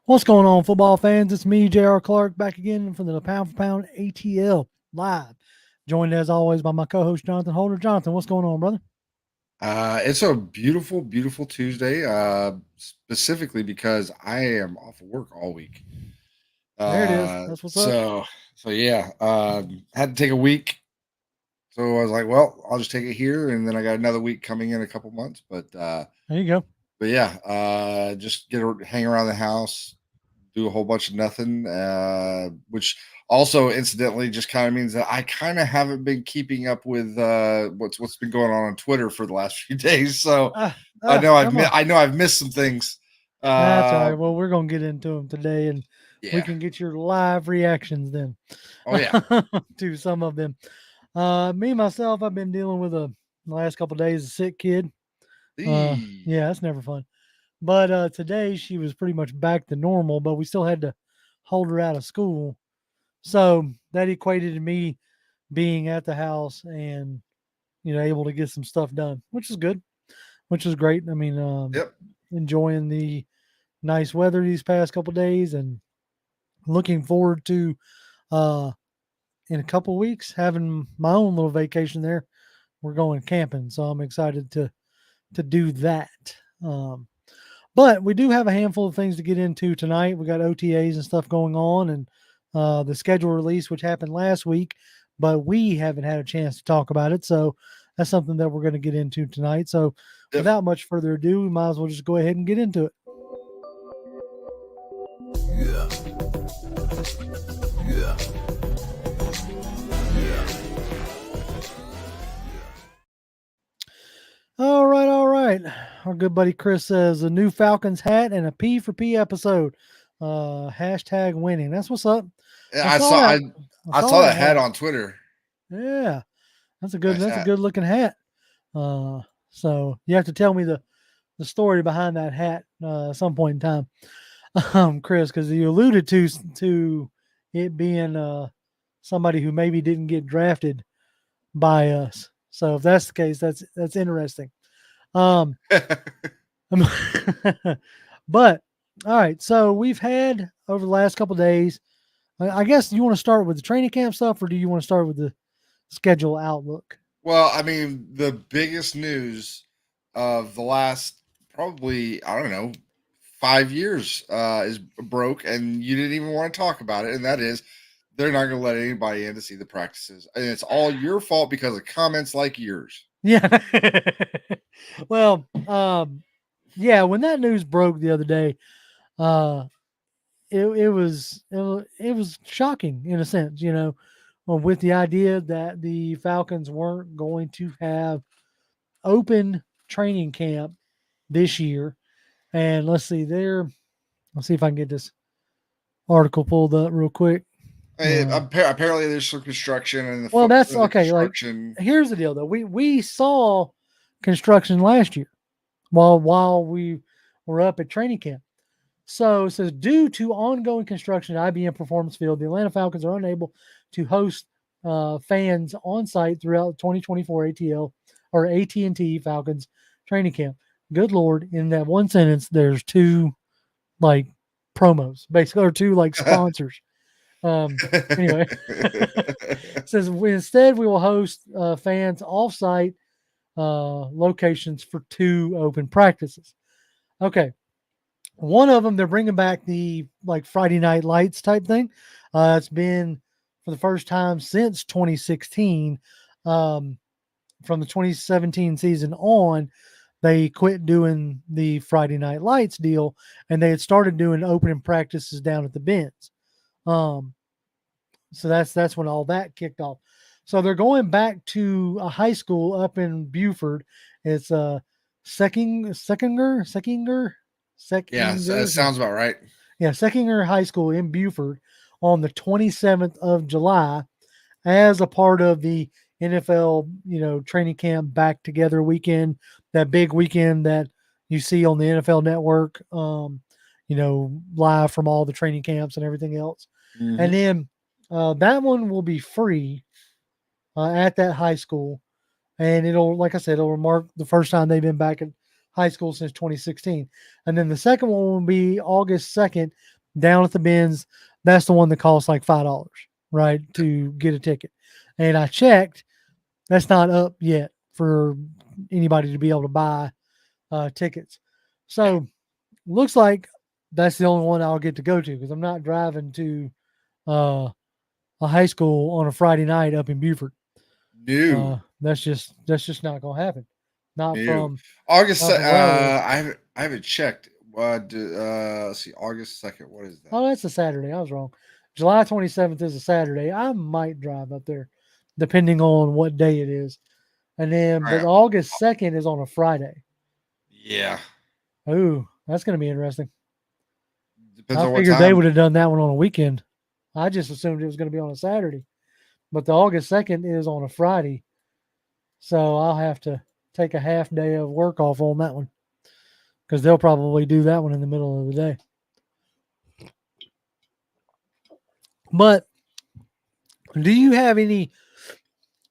What's going on, football fans? It's me, J.R. Clark, back again from the Pound for Pound ATL live. Joined as always by my co-host Jonathan Holder. Jonathan, what's going on, brother? It's a beautiful, beautiful Tuesday, specifically because I am off of work all week. There it is. Uh, That's what's up. so, so yeah, had to take a week. So I was like, well, I'll just take it here, and then I got another week coming in a couple months. There you go. But yeah, just hang around the house, do a whole bunch of nothing, which also incidentally just kind of means that I kind of haven't been keeping up with what's been going on Twitter for the last few days. So Come on. I know I've missed some things. That's all Uh, right. Well, we're gonna get into them today, and we yeah. can get your live reactions then Oh yeah. to some of them. Me myself, I've been dealing with the last couple of days a sick kid. Eee. Yeah, that's never fun. But today she was pretty much back to normal, but we still had to hold her out of school. So that equated to me being at the house and able to get some stuff done, which is good, which is great. I mean, Yep. enjoying the nice weather these past couple days and looking forward to uh, in a couple weeks having my own little vacation there. We're going camping, so I'm excited to do that. Um, But we do have a handful of things to get into tonight. We got OTAs and stuff going on, and the schedule release, which happened last week, but we haven't had a chance to talk about it. So that's something that we're going to get into tonight. So Yep. without much further ado, we might as well just go ahead and get into it. All right, all right. Our good buddy Chris says a new Falcons hat and a P for P episode. Hashtag winning. That's what's up. Yeah, I saw that. I I saw saw that that hat hat. on Twitter. Yeah. That's a good. Nice That's a hat. good looking hat. So you have to tell me the story behind that hat at some point in time, Chris, because you alluded to it being somebody who maybe didn't get drafted by us. So if that's the case, that's interesting. Um, but all right, so we've had over the last couple of days. I guess you want to start with the training camp stuff, or do you want to start with the schedule outlook? Well, I mean, the biggest news of the last probably, I don't know, 5 years is broke, and you didn't even want to talk about it. And that is, they're not going to let anybody in to see the practices. And it's all your fault because of comments like yours. Yeah. Well, yeah, when that news broke the other day, uh, it was shocking in a sense, with the idea that the Falcons weren't going to have open training camp this year. And let's see if I can get this article pulled up real quick. Apparently, there's some construction, and Well, that's the okay. Like, construction. here's the deal though. We saw construction last year while we were up at training camp. So it says, due to ongoing construction at IBM Performance Field, the Atlanta Falcons are unable to host fans on site throughout 2024 ATL or AT&T Falcons training camp. Good Lord, in that one sentence, there's two like promos, basically, or two like sponsors. Anyway, it says instead we will host fans off-site locations for two open practices. Okay, one of them, they're bringing back the like Friday Night Lights type thing. It's been for the first time since 2016. Um, from the 2017 season on, they quit doing the Friday Night Lights deal, and they had started doing opening practices down at the Benz. Um, so that's when all that kicked off. So they're going back to a high school up in Buford. It's Seckinger, Yeah, that Seckinger, sounds about right. yeah, Seckinger High School in Buford on the 27th of July as a part of the NFL, training camp back together weekend, that big weekend that you see on the NFL network, live from all the training camps and everything else. And Hmm. then that one will be free at that high school. And it'll, like I said, it'll mark the first time they've been back at high school since 2016. And then the second one will be August 2nd down at the Benz. That's the one that costs like $5, right, to get a ticket. And I checked, that's not up yet for anybody to be able to buy tickets. So looks like that's the only one I'll get to go to because I'm not driving to uh, a high school on a Friday night up in Buford. New, That's just not gonna happen. Not new. from August. not from where I live. I haven't checked. Let's see. August 2nd. What is that? Oh, that's a Saturday. I was wrong. July 27th is a Saturday. I might drive up there, depending on what day it is. And then, All but right. August 2nd is on a Friday. Yeah. Ooh, that's gonna be interesting. Depends I on what figured they time. would have done that one on a weekend. I just assumed it was gonna be on a Saturday. But the August 2nd is on a Friday. So I'll have to take a half day of work off on that one. Because they'll probably do that one in the middle of the day. But do you have any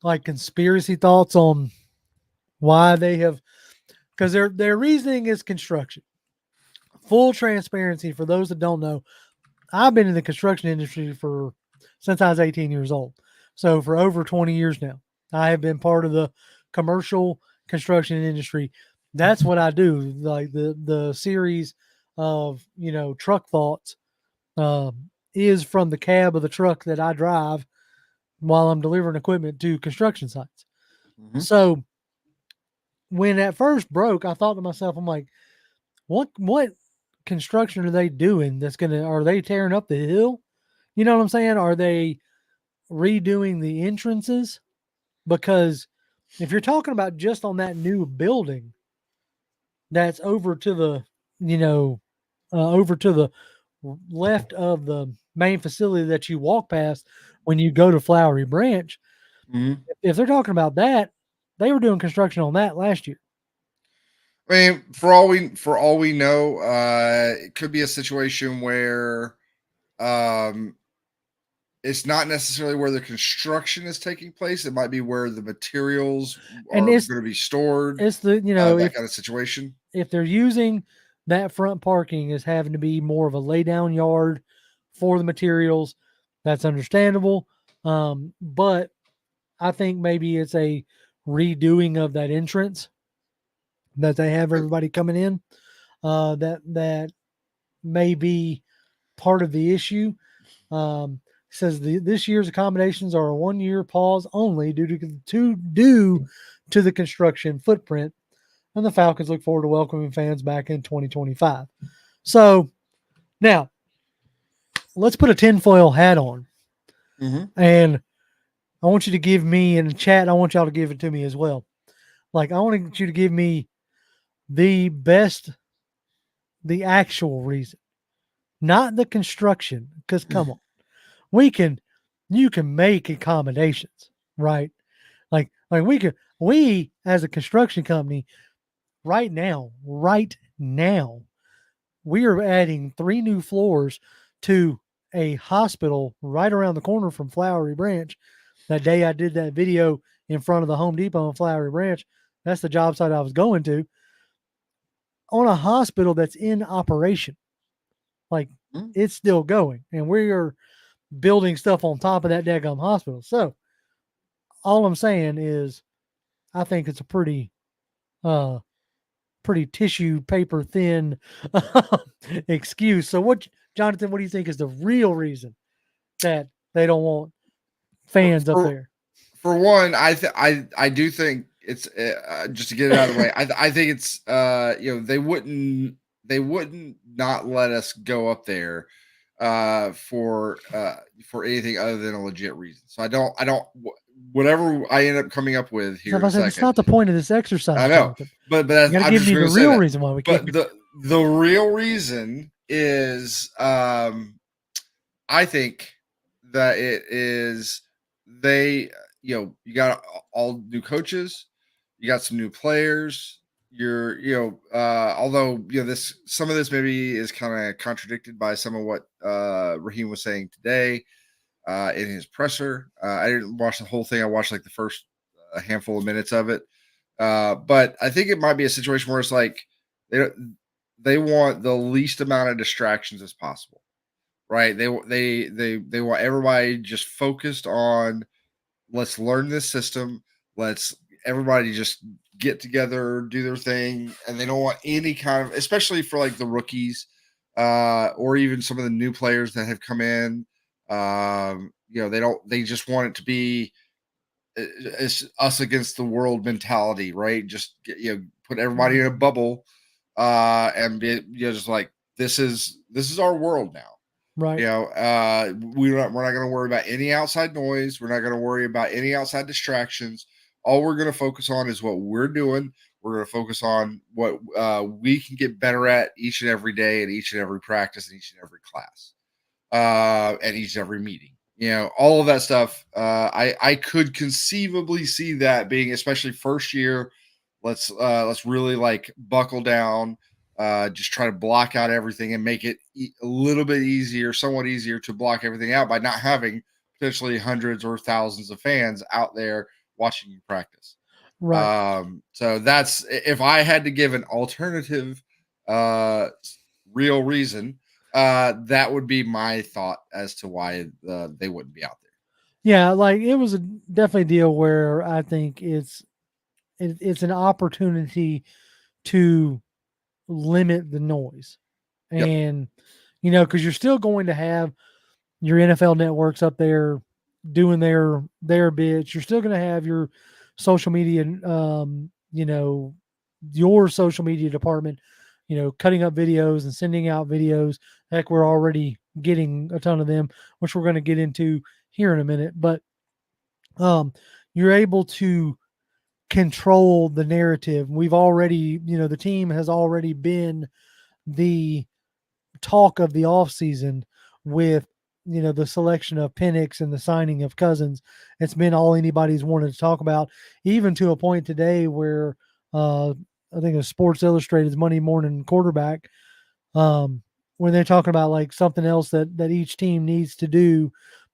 like conspiracy thoughts on why they have? Because their reasoning is construction. Full transparency for those that don't know, I've been in the construction industry for since I was 18 years old. So for over 20 years now, I have been part of the commercial construction industry. That's what I do. Like the series of truck thoughts is from the cab of the truck that I drive while I'm delivering equipment to construction sites. Mhm. So when that first broke, I thought to myself, I'm like, what construction are they doing that's gonna are they tearing up the hill? You know what I'm saying? Are they redoing the entrances? Because if you're talking about just on that new building that's over to the, over to the left of the main facility that you walk past when you go to Flowery Branch, Mhm. if they're talking about that, they were doing construction on that last year. I mean, for all we know, it could be a situation where um, it's not necessarily where the construction is taking place. It might be where the materials And are going to be stored. it's the, That kind of situation. if they're using that front parking as having to be more of a lay down yard for the materials, that's understandable. But I think maybe it's a redoing of that entrance that they have everybody coming in. That may be part of the issue. Says this year's accommodations are a 1 year pause only due to the construction footprint, and the Falcons look forward to welcoming fans back in 2025. So now let's put a tinfoil hat on, Mhm. and I want you to give me in the chat. I want y'all to give it to me as well. Like I want you to give me the best, the actual reason, not the construction. Because come on, we can, you can make accommodations, right? Like we as a construction company right now, we are adding 3 new floors to a hospital right around the corner from Flowery Branch. That day I did that video in front of the Home Depot in Flowery Branch. That's the job site I was going to, on a hospital that's in operation. Like Mhm. it's still going, and we are building stuff on top of that daggum hospital. So all I'm saying is, I think it's a uh, pretty tissue paper thin excuse. So Jonathan, what do you think is the real reason that they don't want For, fans up for there? for one, I do think it's just to get it out of the way. I think it's they wouldn't not let us go up there for anything other than a legit reason. So I don't whatever I end up coming up with So here if in I a said that's second. not the point of this I exercise, know, Jonathan. but You got to I'm give just me going the to say real that. reason why we can't. But the real reason is I think that it is they, you got all new coaches, you got some new players. Although this some of this maybe is kind of contradicted by some of what Raheem was saying today in his presser. I didn't watch the whole thing. I watched like the first handful of minutes of it. But I think it might be a situation where it's like They they want the least amount of distractions as possible, right? They want everybody just focused on, let's learn this system. Let's everybody just get together, do their thing, and they don't want any kind of, especially for like the rookies, or even some of the new players that have come in. They don't. They just want it to be, it's us against the world mentality, right? Just put everybody in a bubble, and be, just like, this is our world now. Right. We're not going to worry about any outside noise. We're not going to worry about any outside distractions. All we're going to focus on is what we're doing. We're going to focus on what we can get better at each and every day, and each and every practice, and each and every class, at each and every meeting. All of that stuff. I could conceivably see that being, especially first year. Let's really like buckle down. Just try to block out everything and make it a little bit easier, somewhat easier to block everything out by not having potentially hundreds or thousands of fans out there watching you practice. Right. So that's, if I had to give an alternative, uh, real reason, that would be my thought as to why they wouldn't be out there. Yeah, like it was a definitely deal where I think it's an opportunity to limit the noise. Yep. And because you're still going to have your NFL networks up there doing their bits. You're still going to have your social media, your social media department, cutting up videos and sending out videos. Heck, we're already getting a ton of them, which we're going to get into here in a minute. But you're able to control the narrative. We've already, the team has already been the talk of the offseason with the selection of Penix and the signing of Cousins. It's been all anybody's wanted to talk about, even to a point today where I think it's Sports Illustrated's Monday Morning Quarterback, when they're talking about like something else that each team needs to do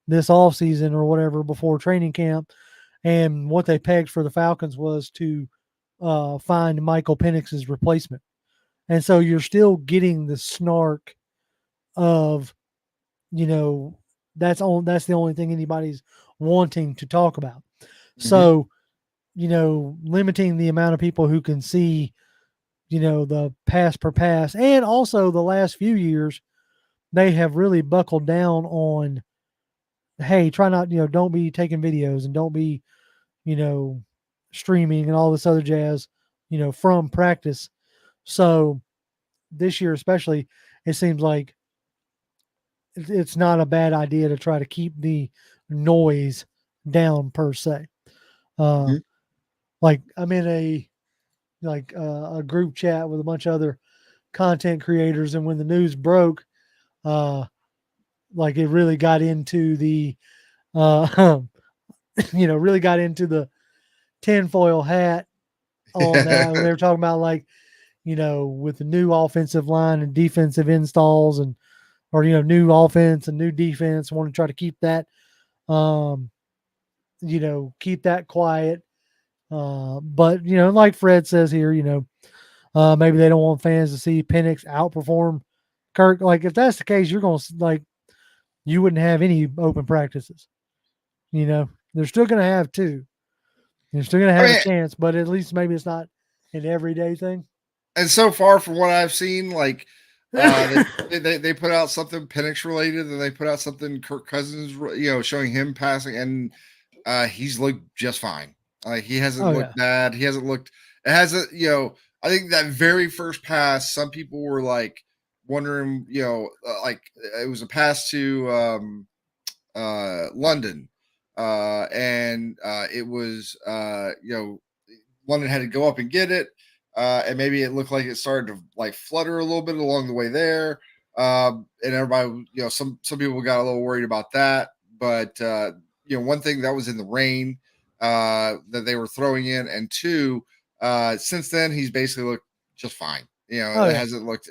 this offseason or whatever before training camp. And what they pegged for the Falcons was to find Michael Penix's replacement. And so you're still getting the snark of, that's the only thing anybody's wanting to talk about. Mm-hmm. So, limiting the amount of people who can see, the pass per pass, and also the last few years, they have really buckled down on, hey, try not, don't be taking videos and don't be, streaming and all this other jazz, from practice. So this year, especially, it seems like it's not a bad idea to try to keep the noise down per se. Mm-hmm. Like I'm in a group chat with a bunch of other content creators, and when the news broke, like it really got into the, really got into the tinfoil hat on that. When they were talking about like, with the new offensive line and defensive installs and, or, new offense and new defense, want to try to keep that, keep that quiet. But, like Fred says here, maybe they don't want fans to see Penix outperform Kirk. Like, if that's the case, you're going to, like, you wouldn't have any open practices. They're still going to have two. You're still going to have a chance, but at least maybe it's not an everyday thing. And so far, from what I've seen, like, they put out something Penix related, and they put out something Kirk Cousins, showing him passing, and he's looked just fine. Like, he hasn't looked bad. He hasn't looked. It hasn't. I think that very first pass, some people were like wondering. Like, it was a pass to London, and it was London had to go up and get it. And maybe it looked like it started to like flutter a little bit along the way there. And everybody, some people got a little worried about that. But, one thing, that was in the rain that they were throwing in. And two, since then, he's basically looked just fine. It hasn't looked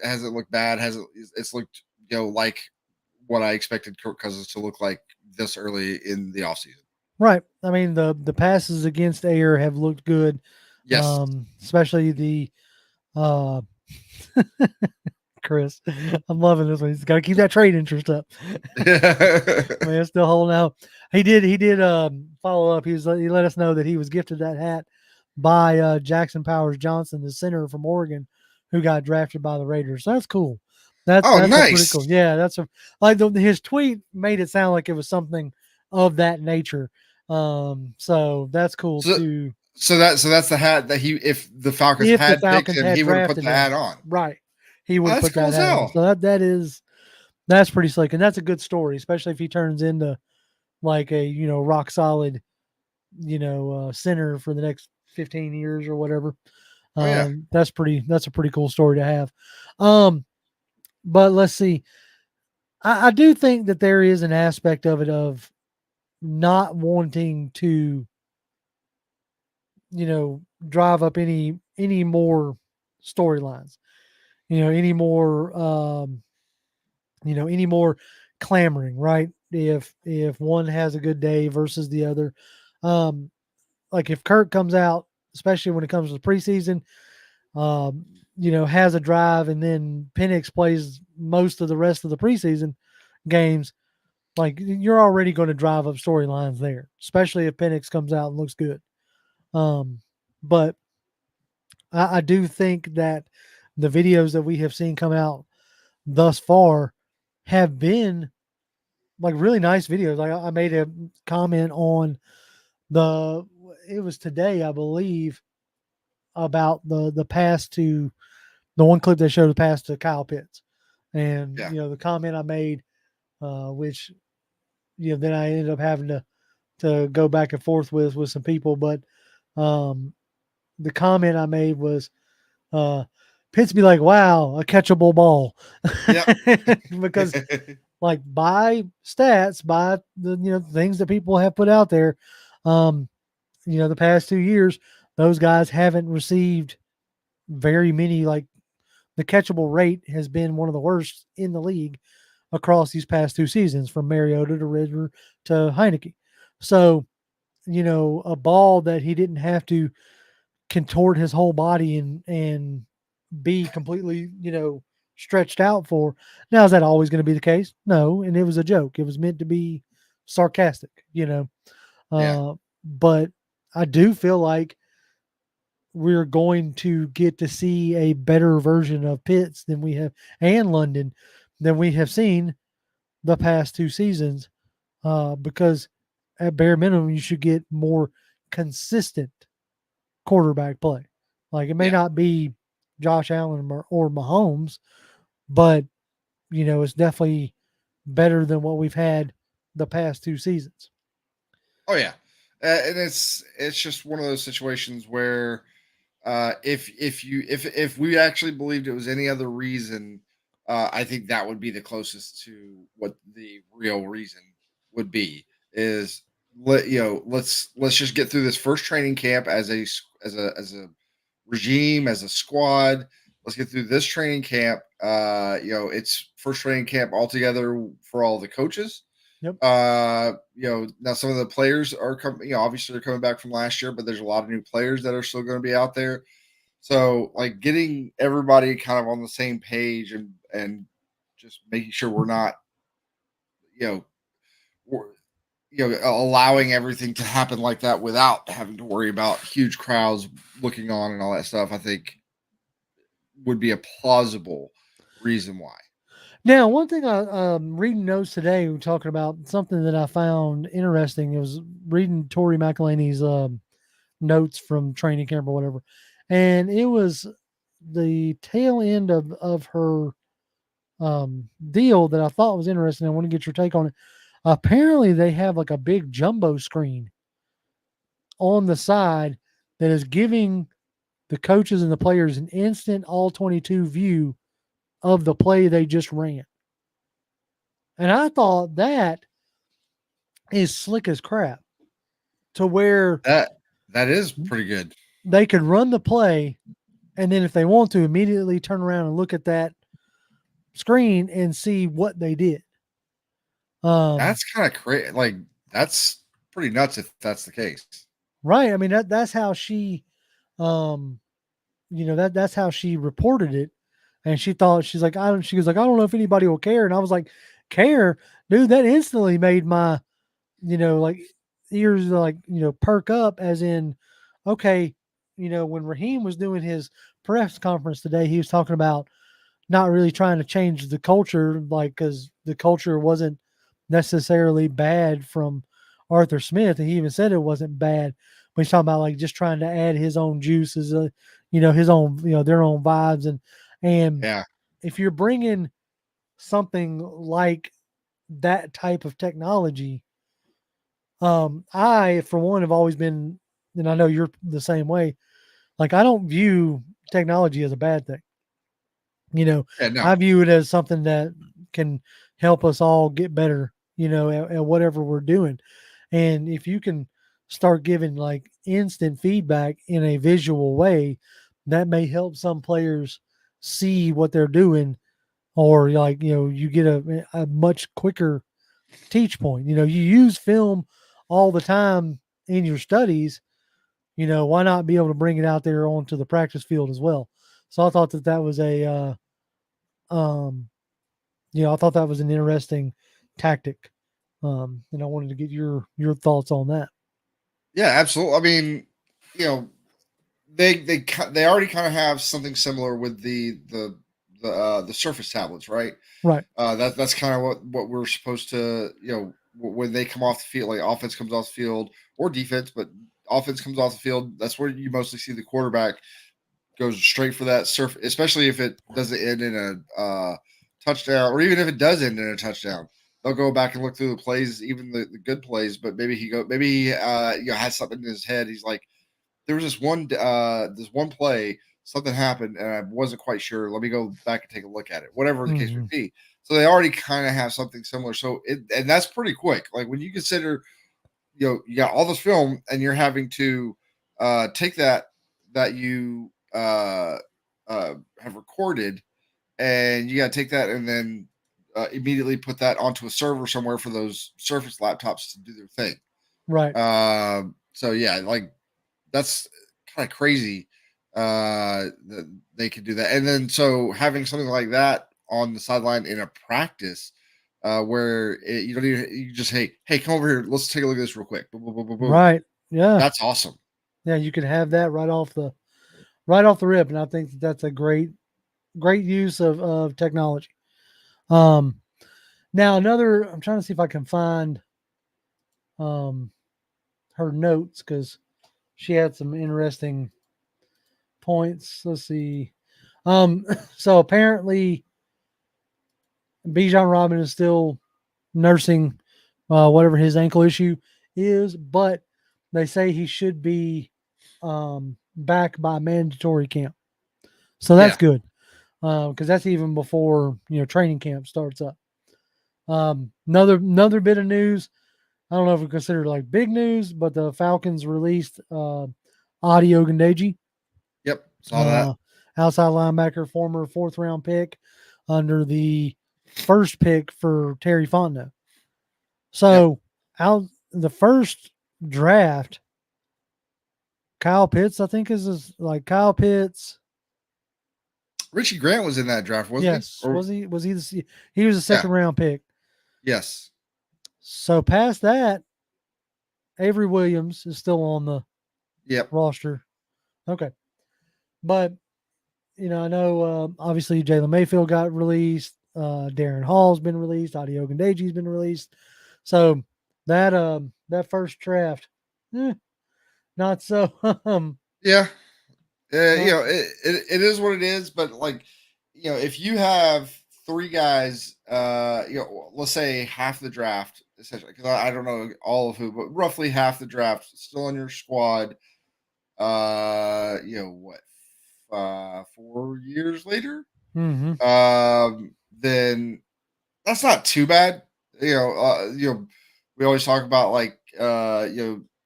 bad. It's looked, like what I expected Kirk Cousins to look like this early in the offseason. Right. I mean, the passes against air have looked good. Yes. Especially the Chris, I'm loving this one. He's got to keep that trade interest up. Man, still holding out. He did follow up. He let us know that he was gifted that hat by Jackson Powers Johnson, the center from Oregon, who got drafted by the Raiders. So that's cool. Oh, That's a pretty nice. cool. Yeah, that's a like his tweet made it sound like it was something of that nature. So that's cool So, too. so that's the hat that he, if the Falcons If the had picked Falcons him, had he would have put drafted the him, hat on. right, he Oh, would have that's put cool that as hat on. hell. So that's pretty slick, and that's a good story, especially if he turns into like a rock solid center for the next 15 years or whatever. Oh yeah. That's a pretty cool story to have. Um, but let's see. I do think that there is an aspect of it of not wanting to, drive up any more storylines, any more any more clamoring, right? If one has a good day versus the other. Um, like if Kirk comes out, especially when it comes to the preseason, has a drive and then Penix plays most of the rest of the preseason games, like you're already going to drive up storylines there, especially if Penix comes out and looks good. But I do think that the videos that we have seen come out thus far have been like really nice videos. Like I made a comment on the it was today, I believe, about the pass to the one clip that showed the pass to Kyle Pitts, and Yeah. the comment I made, which then I ended up having to go back and forth with some people, but um, the comment I made was Pitts be like, "Wow, a catchable ball," Yep. because like by stats, by the things that people have put out there, um, the past 2 years, those guys haven't received very many. Like the catchable rate has been one of the worst in the league across these past 2 seasons, from Mariota to Ridder to Heineke. So, a ball that he didn't have to contort his whole body and be completely, stretched out for. Now, is that always going to be the case? No, and it was a joke. It was meant to be sarcastic, Yeah. But I do feel like we're going to get to see a better version of Pitts than we have, and London, than we have seen the past 2 seasons, because at bare minimum you should get more consistent quarterback play. Like it may Yeah. not be Josh Allen or Mahomes, but it's definitely better than what we've had the past 2 seasons. Oh yeah. And it's just one of those situations where if we actually believed it was any other reason, I think that would be the closest to what the real reason would be. Is let's just get through this first training camp as a regime, as a squad. Let's get through this training camp. It's first training camp altogether for all the coaches. Yep. Now some of the players are coming, obviously they're coming back from last year, but there's a lot of new players that are still going to be out there. So like getting everybody kind of on the same page and just making sure we're not, you know, we're, allowing everything to happen like that without having to worry about huge crowds looking on and all that stuff, I think would be a plausible reason why. Now, one thing I reading notes today, we were talking about something that I found interesting. It was reading Tori McElhaney's notes from training camp or whatever, and it was the tail end of her deal that I thought was interesting. I want to get your take on it. Apparently, they have like a big jumbo screen on the side that is giving the coaches and the players an instant all 22 view of the play they just ran. And I thought that is slick as crap, to where That is pretty good. they could run the play and then if they want to immediately turn around and look at that screen and see what they did. That's kind of crazy. Like that's pretty nuts if that's the case. Right. I mean that's how she that's how she reported it. And she's like, she was like, I don't know if anybody will care. And I was like, care, dude, that instantly made my, like ears like, perk up as in, okay, when Raheem was doing his press conference today, he was talking about not really trying to change the culture, like, because the culture wasn't necessarily bad from Arthur Smith. And he even said it wasn't bad. But he's talking about like just trying to add his own juices, his own, their own vibes. And Yeah. if you're bringing something like that type of technology, I, for one, have always been, and I know you're the same way, like, I don't view technology as a bad thing. Yeah. No. I view it as something that can help us all get better, at whatever we're doing. And if you can start giving like instant feedback in a visual way, that may help some players see what they're doing, or like, you get a much quicker teach point. You use film all the time in your studies, why not be able to bring it out there onto the practice field as well? So I thought that was um, I thought that was an interesting tactic. And I wanted to get your thoughts on that. Yeah, absolutely. I mean, you know, they already kind of have something similar with the Surface tablets, right? Right. That's kind of what we're supposed to, when they come off the field, like offense comes off the field or defense, but offense comes off the field. That's where you mostly see the quarterback goes straight for that surf, especially if it doesn't end in a touchdown, or even if it does end in a touchdown. They'll go back and look through the plays, even the good plays. But maybe he has something in his head. He's like, there was this one play, something happened, and I wasn't quite sure. Let me go back and take a look at it. Whatever the case may Mm-hmm. be. So they already kind of have something similar. So and that's pretty quick. Like when you consider, you got all this film, and you're having to take that you have recorded, and you got to take that and then immediately put that onto a server somewhere for those Surface laptops to do their thing. Right. So yeah, like that's kind of crazy that they could do that. And then so having something like that on the sideline in a practice, where you don't even, you just, hey, come over here, let's take a look at this real quick. Boom, boom, boom, boom, boom. Right. Yeah. That's awesome. Yeah. You can have that right off the rip, and I think that's a great use of technology. Um, Now another, I'm trying to see if I can find um her notes because she had some interesting points. Let's see. So apparently Bijan Robin is still nursing whatever his ankle issue is, but they say he should be back by mandatory camp. So that's Yeah. good because that's even before training camp starts up. Another bit of news. I don't know if we consider it like big news, but the Falcons released Adi Ogundeji, Yep. Saw that. uh, outside linebacker, former fourth round pick under the first pick for Terry Fontenot. Yep. So out the first draft, Kyle Pitts, I think like Kyle Pitts. Richie Grant was in that draft, wasn't he? Yes, Or he was a yeah. second round pick. Yes. So past that, Avery Williams is still on the Yep. roster. Okay, but I know obviously Jalen Mayfield got released. Darren Hall's been released. Adi Ogundeji's been released. So that first draft, not so. Yeah. Not It is what it is, but like, if you have three guys, let's say half the draft, essentially, because I don't know all of who, but roughly half the draft still on your squad. What, 4 years later, mm-hmm. then that's not too bad. We always talk about like,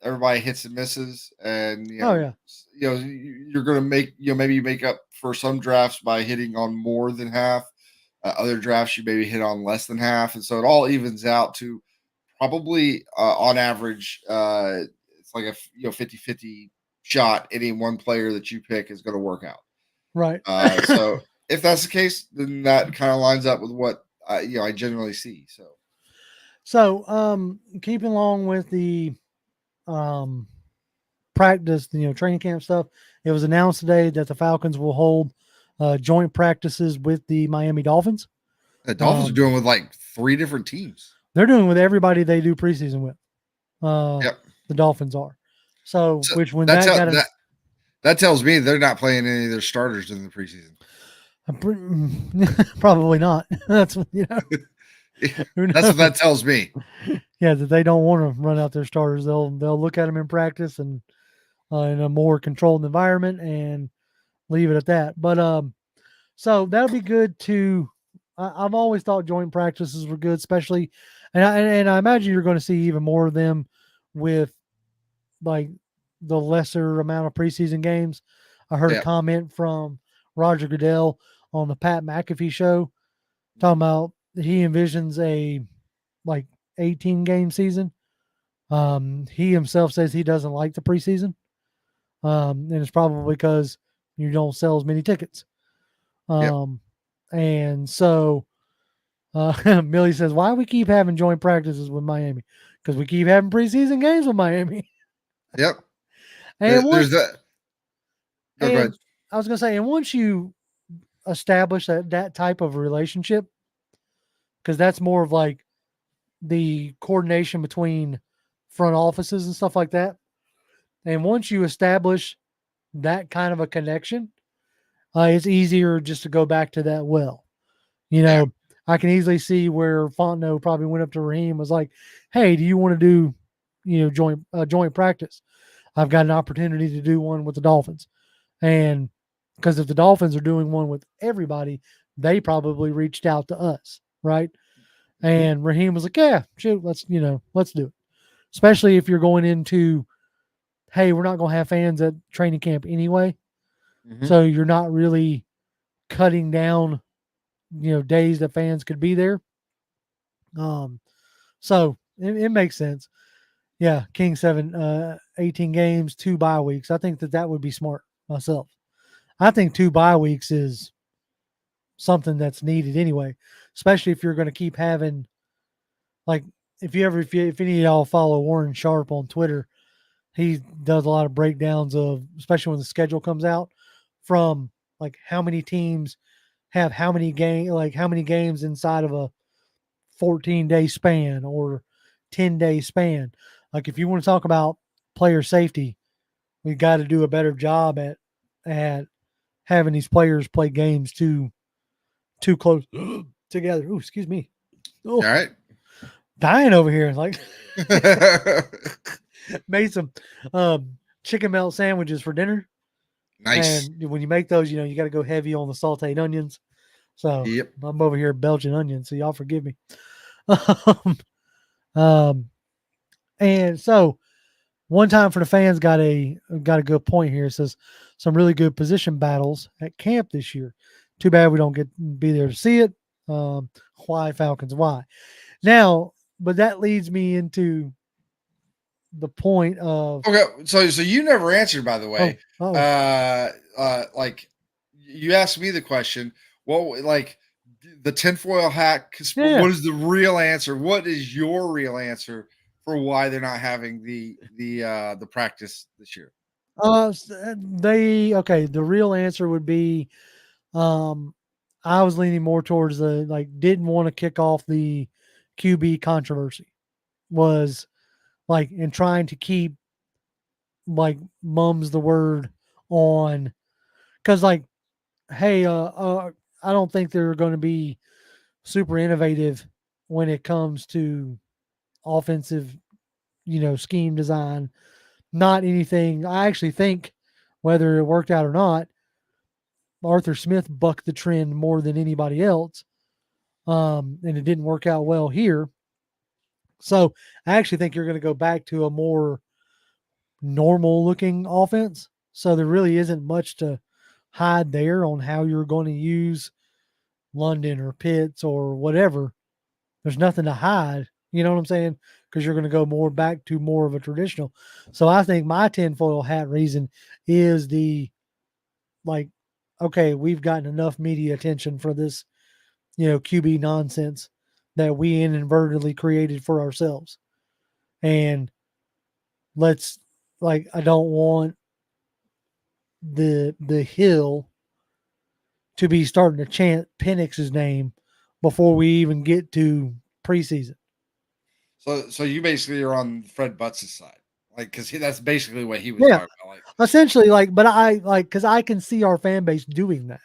everybody hits and misses, and Oh yeah, you're going to make, maybe you make up for some drafts by hitting on more than half. Other drafts you maybe hit on less than half, and so it all evens out to probably on average, it's like a 50-50 shot any one player that you pick is going to work out. right. So if that's the case, then that kind of lines up with what I generally see. So, keeping along with the um, practice, training camp stuff, it was announced today that the Falcons will hold joint practices with the Miami Dolphins. The Dolphins are doing with like 3 different teams. They're doing with everybody they do preseason with. Yep. The Dolphins are. So which when that's that got that tells me they're not playing any of their starters in the preseason. Probably not. That's That's what that tells me. Yeah, that they don't want to run out their starters. They'll look at them in practice and in a more controlled environment and leave it at that. But so that'll be good to. I've always thought joint practices were good, especially, and I imagine you're going to see even more of them with like the lesser amount of preseason games. I heard a comment from Roger Goodell on the Pat McAfee show talking about he envisions a like 18 game season. He himself says he doesn't like the preseason. And it's probably because you don't sell as many tickets. And so Millie says, why we keep having joint practices with Miami? Because we keep having preseason games with Miami. Yep. And there's that. Go ahead. I was going to say, and once you establish that type of relationship, because that's more of like the coordination between front offices and stuff like that. And once you establish that kind of a connection, it's easier just to go back to that well. I can easily see where Fontenot probably went up to Raheem and was like, hey, do you want to do, joint practice? I've got an opportunity to do one with the Dolphins. And because if the Dolphins are doing one with everybody, they probably reached out to us, right? And Raheem was like, yeah, shoot, let's do it. Especially if you're going into, hey, we're not going to have fans at training camp anyway. Mm-hmm. So you're not really cutting down, days that fans could be there. So it makes sense. Yeah. King 7, 18 games, 2 bye weeks. I think that would be smart myself. I think 2 bye weeks is something that's needed anyway, especially if you're going to keep having, like, if any of y'all follow Warren Sharp on Twitter, he does a lot of breakdowns of, especially when the schedule comes out, from like how many teams have how many games inside of a 14-day span or 10-day span. Like if you want to talk about player safety, we've got to do a better job at having these players play games too close together. Oh, excuse me. Oh, all right. Dying over here. Like made some chicken melt sandwiches for dinner. Nice. And when you make those, you got to go heavy on the sauteed onions. So I'm over here belching onions, so y'all forgive me. And so one time for the fans got a good point here. It says some really good position battles at camp this year. Too bad we don't get to be there to see it. Why Falcons? Why? Now, but that leads me into the point of so you never answered, by the way. Like you asked me the question. Well, like the tinfoil hat. What is the real answer? What is your real answer for why they're not having the practice this year? The real answer would be, I was leaning more towards didn't want to kick off the QB controversy, was like, and trying to keep mum's the word on, because hey, I don't think they're going to be super innovative when it comes to offensive, scheme design. Not anything. I actually think, whether it worked out or not, Arthur Smith bucked the trend more than anybody else. And it didn't work out well here. So I actually think you're going to go back to a more normal looking offense. So there really isn't much to hide there on how you're going to use London or Pitts or whatever. There's nothing to hide. You know what I'm saying? Because you're going to go more back to more of a traditional. So I think my tinfoil hat reason is the okay, we've gotten enough media attention for this, QB nonsense that we inadvertently created for ourselves. And let's I don't want the hill to be starting to chant Penix's name before we even get to preseason. So you basically are on Fred Butts' side, like because that's basically what he was Yeah, talking about. Like, essentially, but because I can see our fan base doing that.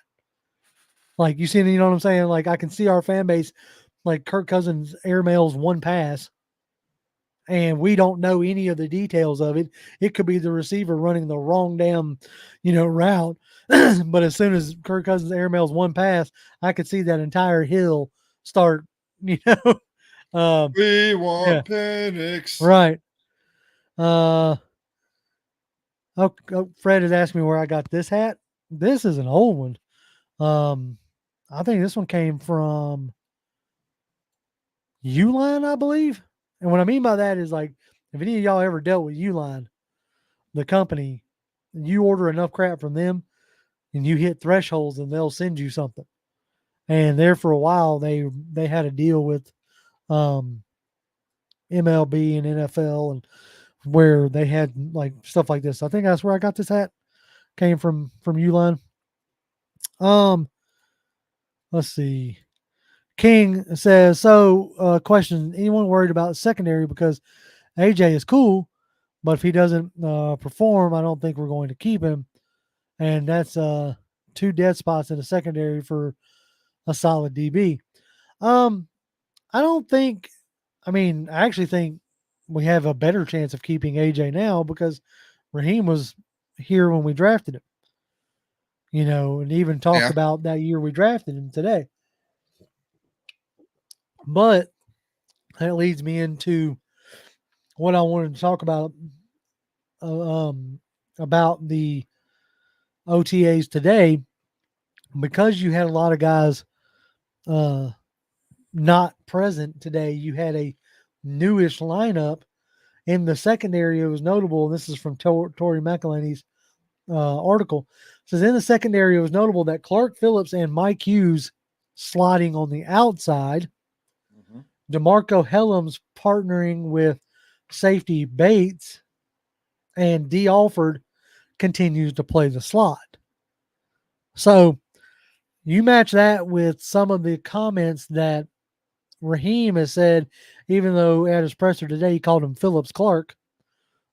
Like you see, you know what I'm saying? Like I can see our fan base, like Kirk Cousins airmails one pass, and we don't know any of the details of it. It could be the receiver running the wrong damn, route. But as soon as Kirk Cousins airmails one pass, I could see that entire hill start, you know. we Yeah, want Penix. right. Uh, Fred has asked me where I got this hat. This is an old one. I think this one came from Uline, I believe. And what I mean by that is if any of y'all ever dealt with Uline, the company, you order enough crap from them and you hit thresholds and they'll send you something. And there for a while they had a deal with um, MLB and NFL and where they had stuff like this. I think that's where I got this hat. Came from Uline. Um, let's see. King says, so question, anyone worried about secondary because AJ is cool, but if he doesn't perform, I don't think we're going to keep him. And that's two dead spots in the secondary for a solid DB. Um, I don't think, I actually think we have a better chance of keeping AJ now because Raheem was here when we drafted him, and even talked Yeah, about that year we drafted him today. But that leads me into what I wanted to talk uh, um, about the OTAs today, because you had a lot of guys uh, not present today. You had a newish lineup in the secondary. It was notable. And this is from Tori McElhaney's article. It says in the secondary, it was notable that Clark Phillips and Mike Hughes sliding on the outside. mm-hmm. DeMarco Helms partnering with safety Bates, and D. Alford continues to play the slot. So you match that with some of the comments that Raheem has said, even though at his presser today he called him Phillips Clark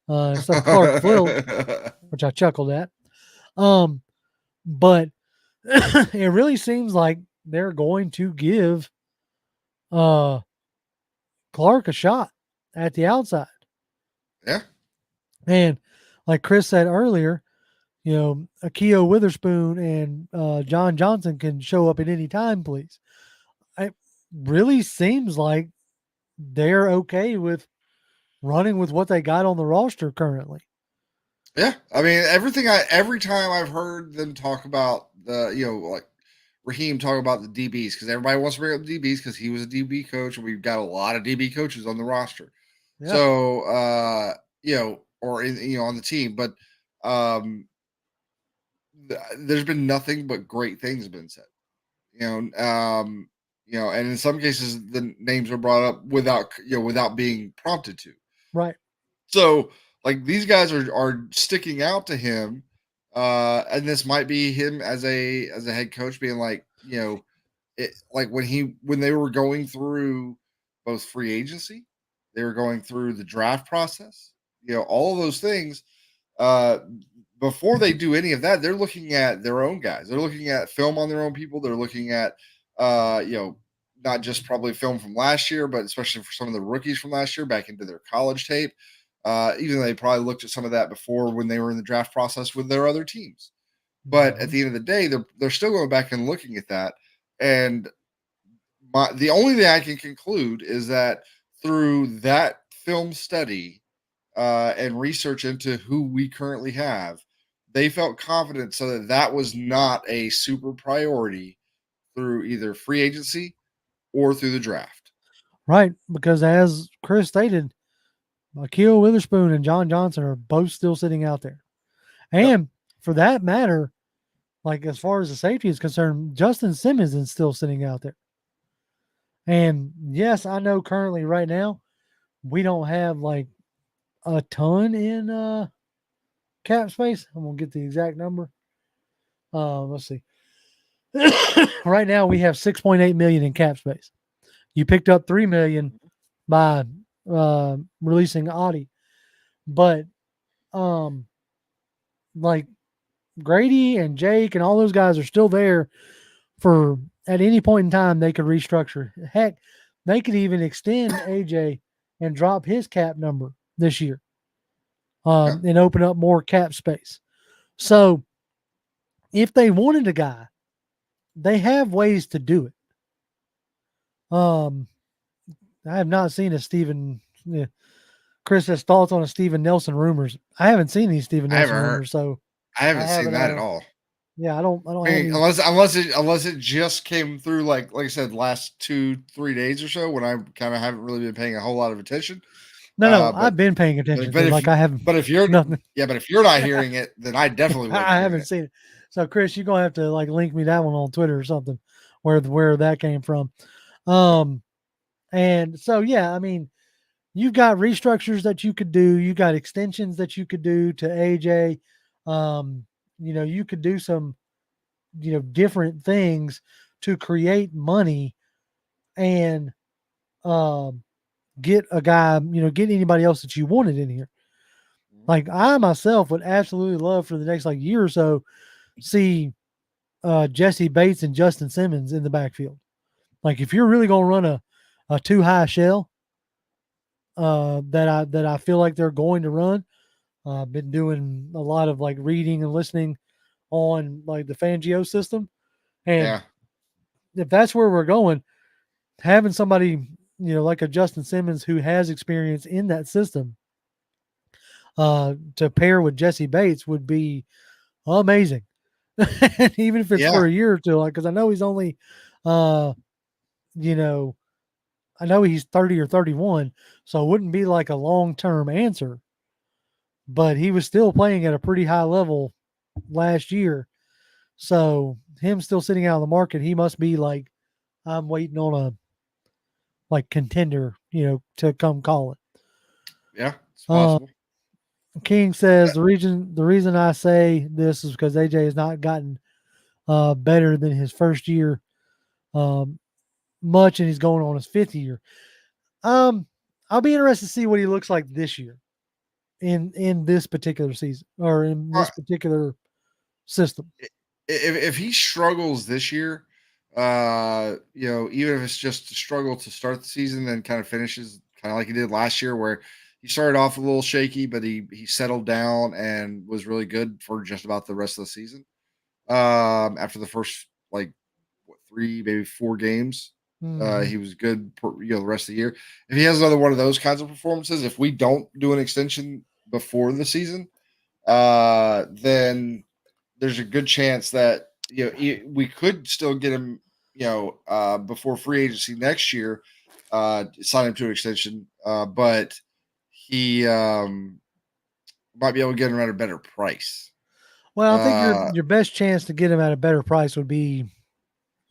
instead of Clark Phillips, which I chuckled at. But it really seems like they're going to give uh, Clark a shot at the outside. Yeah. And like Chris said earlier, Akio Witherspoon and John Johnson can show up at any time, please. It really seems like they're okay with running with what they got on the roster currently. Yeah. I mean, every time I've heard them talk about like Raheem talk about the DBs, because everybody wants to bring up the DBs because he was a DB coach and we've got a lot of DB coaches on the roster. Yeah. So, or on the team, but there's been nothing but great things been said. And in some cases the names are brought up without being prompted to. Right. So like these guys are sticking out to him, and this might be him as a head coach being like, like when they were going through both free agency, they were going through the draft process, all of those things. Uh, Before they do any of that, they're looking at their own guys. They're looking at film on their own people. They're looking at, not just probably film from last year, but especially for some of the rookies from last year back into their college tape. Even though they probably looked at some of that before when they were in the draft process with their other teams. But at the end of the day, they're still going back and looking at that. And the only thing I can conclude is that through that film study and research into who we currently have, they felt confident so that was not a super priority through either free agency or through the draft. Right. Because as Chris stated, Akil Witherspoon and John Johnson are both still sitting out there. Yep. And for that matter, Like as far as the safety is concerned, Justin Simmons is still sitting out there. And yes, I know currently right now we don't have like a ton in cap space. I'm gonna get the exact number. Let's see. Right now we have 6.8 million in cap space. You picked up 3 million by releasing Audi, but um, like Grady and Jake and all those guys are still there for at any point in time they could restructure. Heck, they could even extend AJ and drop his cap number this year Yeah. and open up more cap space. So if they wanted a guy, they have ways to do it. I have not seen a Steven. Chris has thoughts on a Steven Nelson rumors. I haven't seen any Steven I Nelson haven't heard. rumors, so I I haven't seen haven't. that at all. Yeah, I don't I have mean, any. unless it just came through like I said, last 2-3 days or so when I kind of haven't really been paying a whole lot of attention. No, But I've been paying attention but to it. if Like I haven't but if you're nothing. yeah, but if you're not hearing it, then I definitely wasn't I hearing haven't it. seen it. So Chris, you're gonna have to like link me that one on Twitter or something, where that came from. Um, and so yeah, I mean, you've got restructures that you could do. You got extensions that you could do to AJ. You could do some, different things to create money and um, get a guy, get anybody else that you wanted in here. Like I myself would absolutely love for the next like year or so see Jesse Bates and Justin Simmons in the backfield. Like if you're really gonna run a too high shell that I feel like they're going to run. I've been doing a lot of like reading and listening on like the Fangio system, and Yeah. if that's where we're going, having somebody like a Justin Simmons who has experience in that system to pair with Jesse Bates would be amazing. And even if it's for Yeah. a year or two, like because I know he's only, uh, you know, I know he's 30 or 31, so it wouldn't be like a long term answer. But he was still playing at a pretty high level last year. So him still sitting out of the market, he must be like, I'm waiting on a like contender, to come call it. Yeah. It's Uh, possible. King says the reason I say this is because AJ has not gotten better than his first year um, much, and he's going on his fifth year. Um, I'll be interested to see what he looks like this year in this particular season or in Uh, this particular system. if he struggles this year, even if it's just a struggle to start the season, then kind of finishes kind of like he did last year, where he started off a little shaky, but he settled down and was really good for just about the rest of the season. After the first like 3, maybe 4 games, Mhm. he was good for the rest of the year. If he has another one of those kinds of performances, if we don't do an extension before the season, then there's a good chance that we could still get him before free agency next year, sign him to an extension, but he might be able to get him at a better price. Well, I think your uh your best chance to get him at a better price would be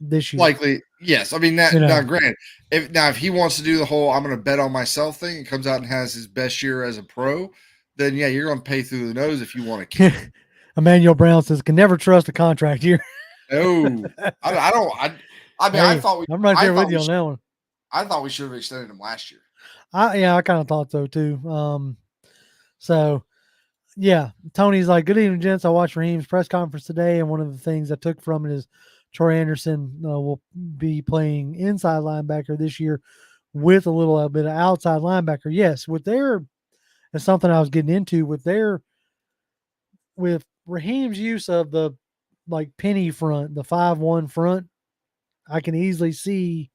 this year. Likely, yes. I mean that You now know, granted, if he wants to do the whole I'm gonna bet on myself thing and comes out and has his best year as a pro, then yeah, you're gonna pay through the nose if you want to keep him. Emmanuel Brown says can never trust a contract here. No, I don't. I mean, Hey, I'm right there with you on that one. I thought we should have extended him last year. I kind of thought so too. So yeah, Tony's like, good evening, gents. I watched Raheem's press conference today, and one of the things I took from it is Troy Anderson will be playing inside linebacker this year with a little bit of outside linebacker. Yes, with their it's something I was getting into with Raheem's use of the like penny front, the 5-1 front. I can easily see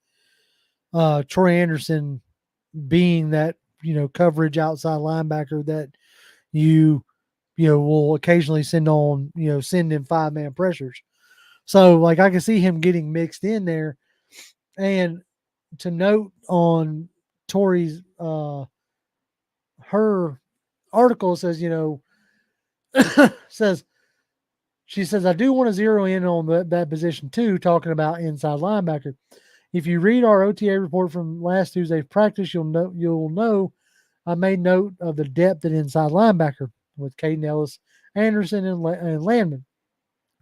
Troy Anderson being that coverage outside linebacker that you will occasionally send in 5-man pressures. So like I can see him getting mixed in there. And to note on Tori's her article says says She says, I do want to zero in on that position too, talking about inside linebacker. If you read our OTA report from last Tuesday's practice, you'll know I made note of the depth at inside linebacker with Caden Ellis, Anderson, and Landman.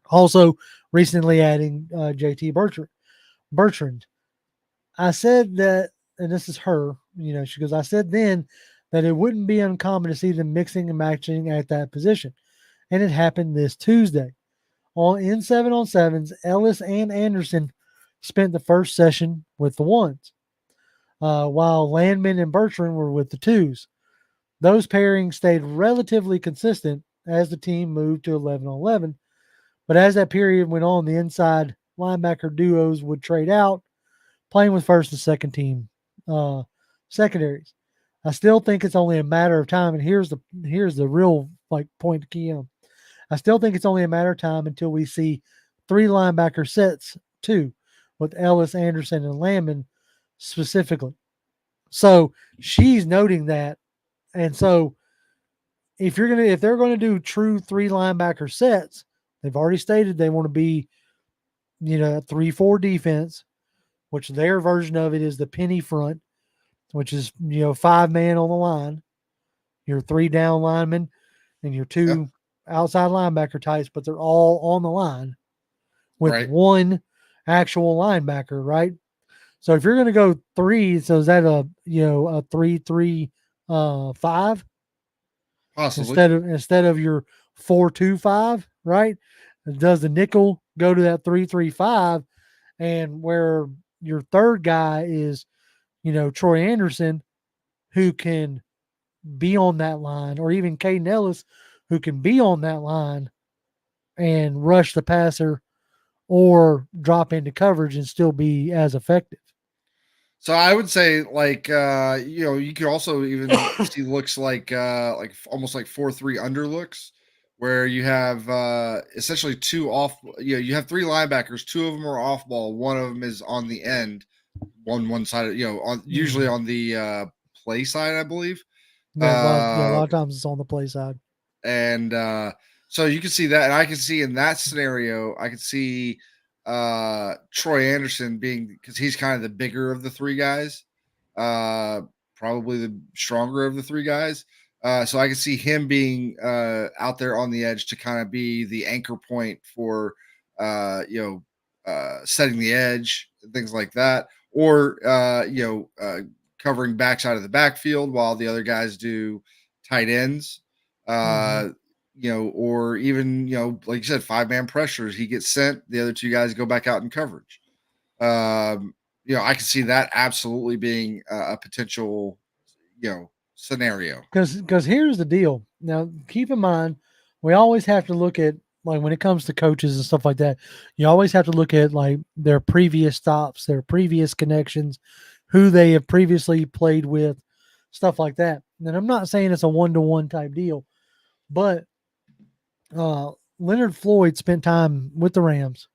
Also, recently adding JT Bertrand. I said that, and this is her, she goes, I said then that it wouldn't be uncommon to see them mixing and matching at that position. And it happened this Tuesday. In 7-on-7s, Ellis and Anderson spent the first session with the ones, while Landman and Bertrand were with the twos. Those pairings stayed relatively consistent as the team moved to 11-on-11, but as that period went on, the inside linebacker duos would trade out, playing with first and second team secondaries. I still think it's only a matter of time, and here's the real point to key on. I still think it's only a matter of time until we see 3 linebacker sets too, with Ellis, Anderson, and Landman specifically. So she's noting that, and so if they're gonna do true 3 linebacker sets, they've already stated they want to be, a 3-4 defense, which their version of it is the penny front, which is 5-man on the line, your 3 down linemen, and your 2 outside linebacker types, but they're all on the line with Right. one actual linebacker, right? So if you're going to go 3, so is that a 3-3-5 Possibly. instead of your 4-2-5, right? Does the nickel go to that 3-3-5, and where your third guy is, Troy Anderson, who can be on that line, or even Caden Ellis, who can be on that line and rush the passer or drop into coverage and still be as effective. So I would say, you could also even see looks like almost like 4-3 under looks, where you have essentially 2 off. You have 3 linebackers. 2 of them are off ball. One of them is on the end, one side. Usually on the play side, I believe. Yeah, a Uh, lot of times it's on the play side. and so you can see that, and I can see in that scenario, I can see Troy Anderson being, because he's kind of the bigger of the 3 guys, uh probably the stronger of the 3 guys. So I can see him being out there on the edge to kind of be the anchor point for setting the edge and things like that, or covering backside of the backfield while the other guys do tight ends. Mm-hmm. uh or even, like you said, 5-man pressures. He gets sent, the other 2 guys go back out in coverage. I can see that absolutely being a potential, scenario. Because here's the deal. Now, keep in mind, we always have to look at, like, when it comes to coaches and stuff like that, you always have to look at like their previous stops, their previous connections, who they have previously played with, stuff like that. And I'm not saying it's a 1-to-1 type deal, but Leonard Floyd spent time with the Rams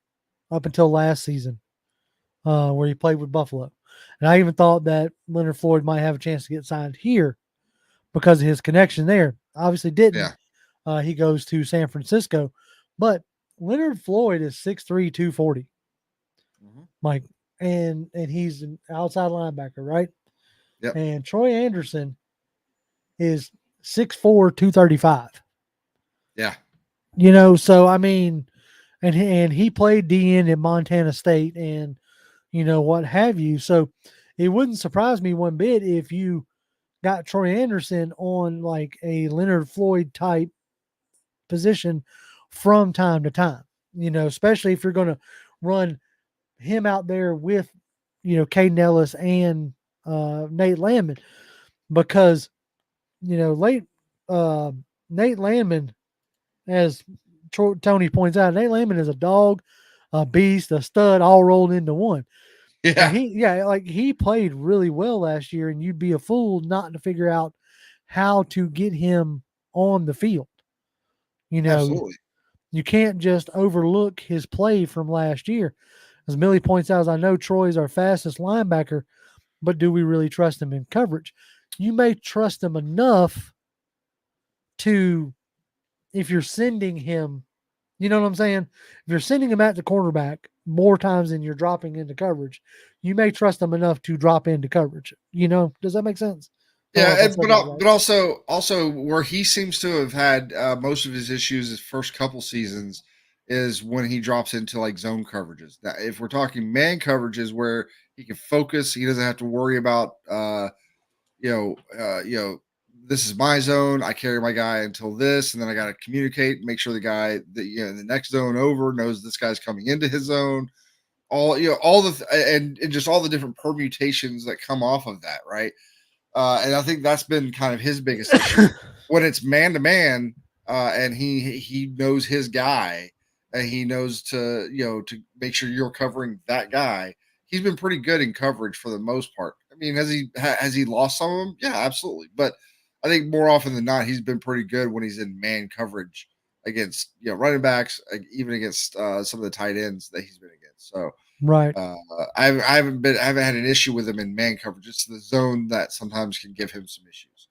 up until last season, where he played with Buffalo. And I even thought that Leonard Floyd might have a chance to get signed here because of his connection there. Obviously didn't. Yeah. He goes to San Francisco. But Leonard Floyd is 6'3", 240. Mhm. Like, and he's an outside linebacker, right? Yep. And Troy Anderson is 6'4", 235. Yeah. So I mean, and he played DN at Montana State and what have you. So it wouldn't surprise me one bit if you got Troy Anderson on like a Leonard Floyd type position from time to time, especially if you're going to run him out there with, Caden Ellis and Nate Landman, because, late Nate Landman, as Tony points out, Nate Landman is a dog, a beast, a stud, all rolled into one. And Yeah. he played really well last year, and you'd be a fool not to figure out how to get him on the field. You know, Absolutely. you can't just overlook his play from last year. As Millie points out, I know Troy's our fastest linebacker, but do we really trust him in coverage? You may trust him enough to, if you're sending him You know what I'm saying? If you're sending him at the cornerback more times than you're dropping into coverage, you may trust them enough to drop into coverage. Does that make sense? I don't know if Yeah, I said but that right. but also where he seems to have had most of his issues his first couple seasons is when he drops into like zone coverages. Now, if we're talking man coverages where he can focus, he doesn't have to worry about you know you know this is my zone. I carry my guy until this, and then I got to communicate, make sure the guy that in the next zone over knows this guy's coming into his zone. All the and just all the different permutations that come off of that, right? And I think that's been kind of his biggest issue when it's man to man, and he knows his guy, and he knows to make sure you're covering that guy. He's been pretty good in coverage for the most part. I mean, has he lost some of them? Yeah, absolutely. But I think more often than not, he's been pretty good when he's in man coverage against running backs, even against some of the tight ends that he's been against. So Right. uh, I haven't had an issue with him in man coverage. It's the zone that sometimes can give him some issues.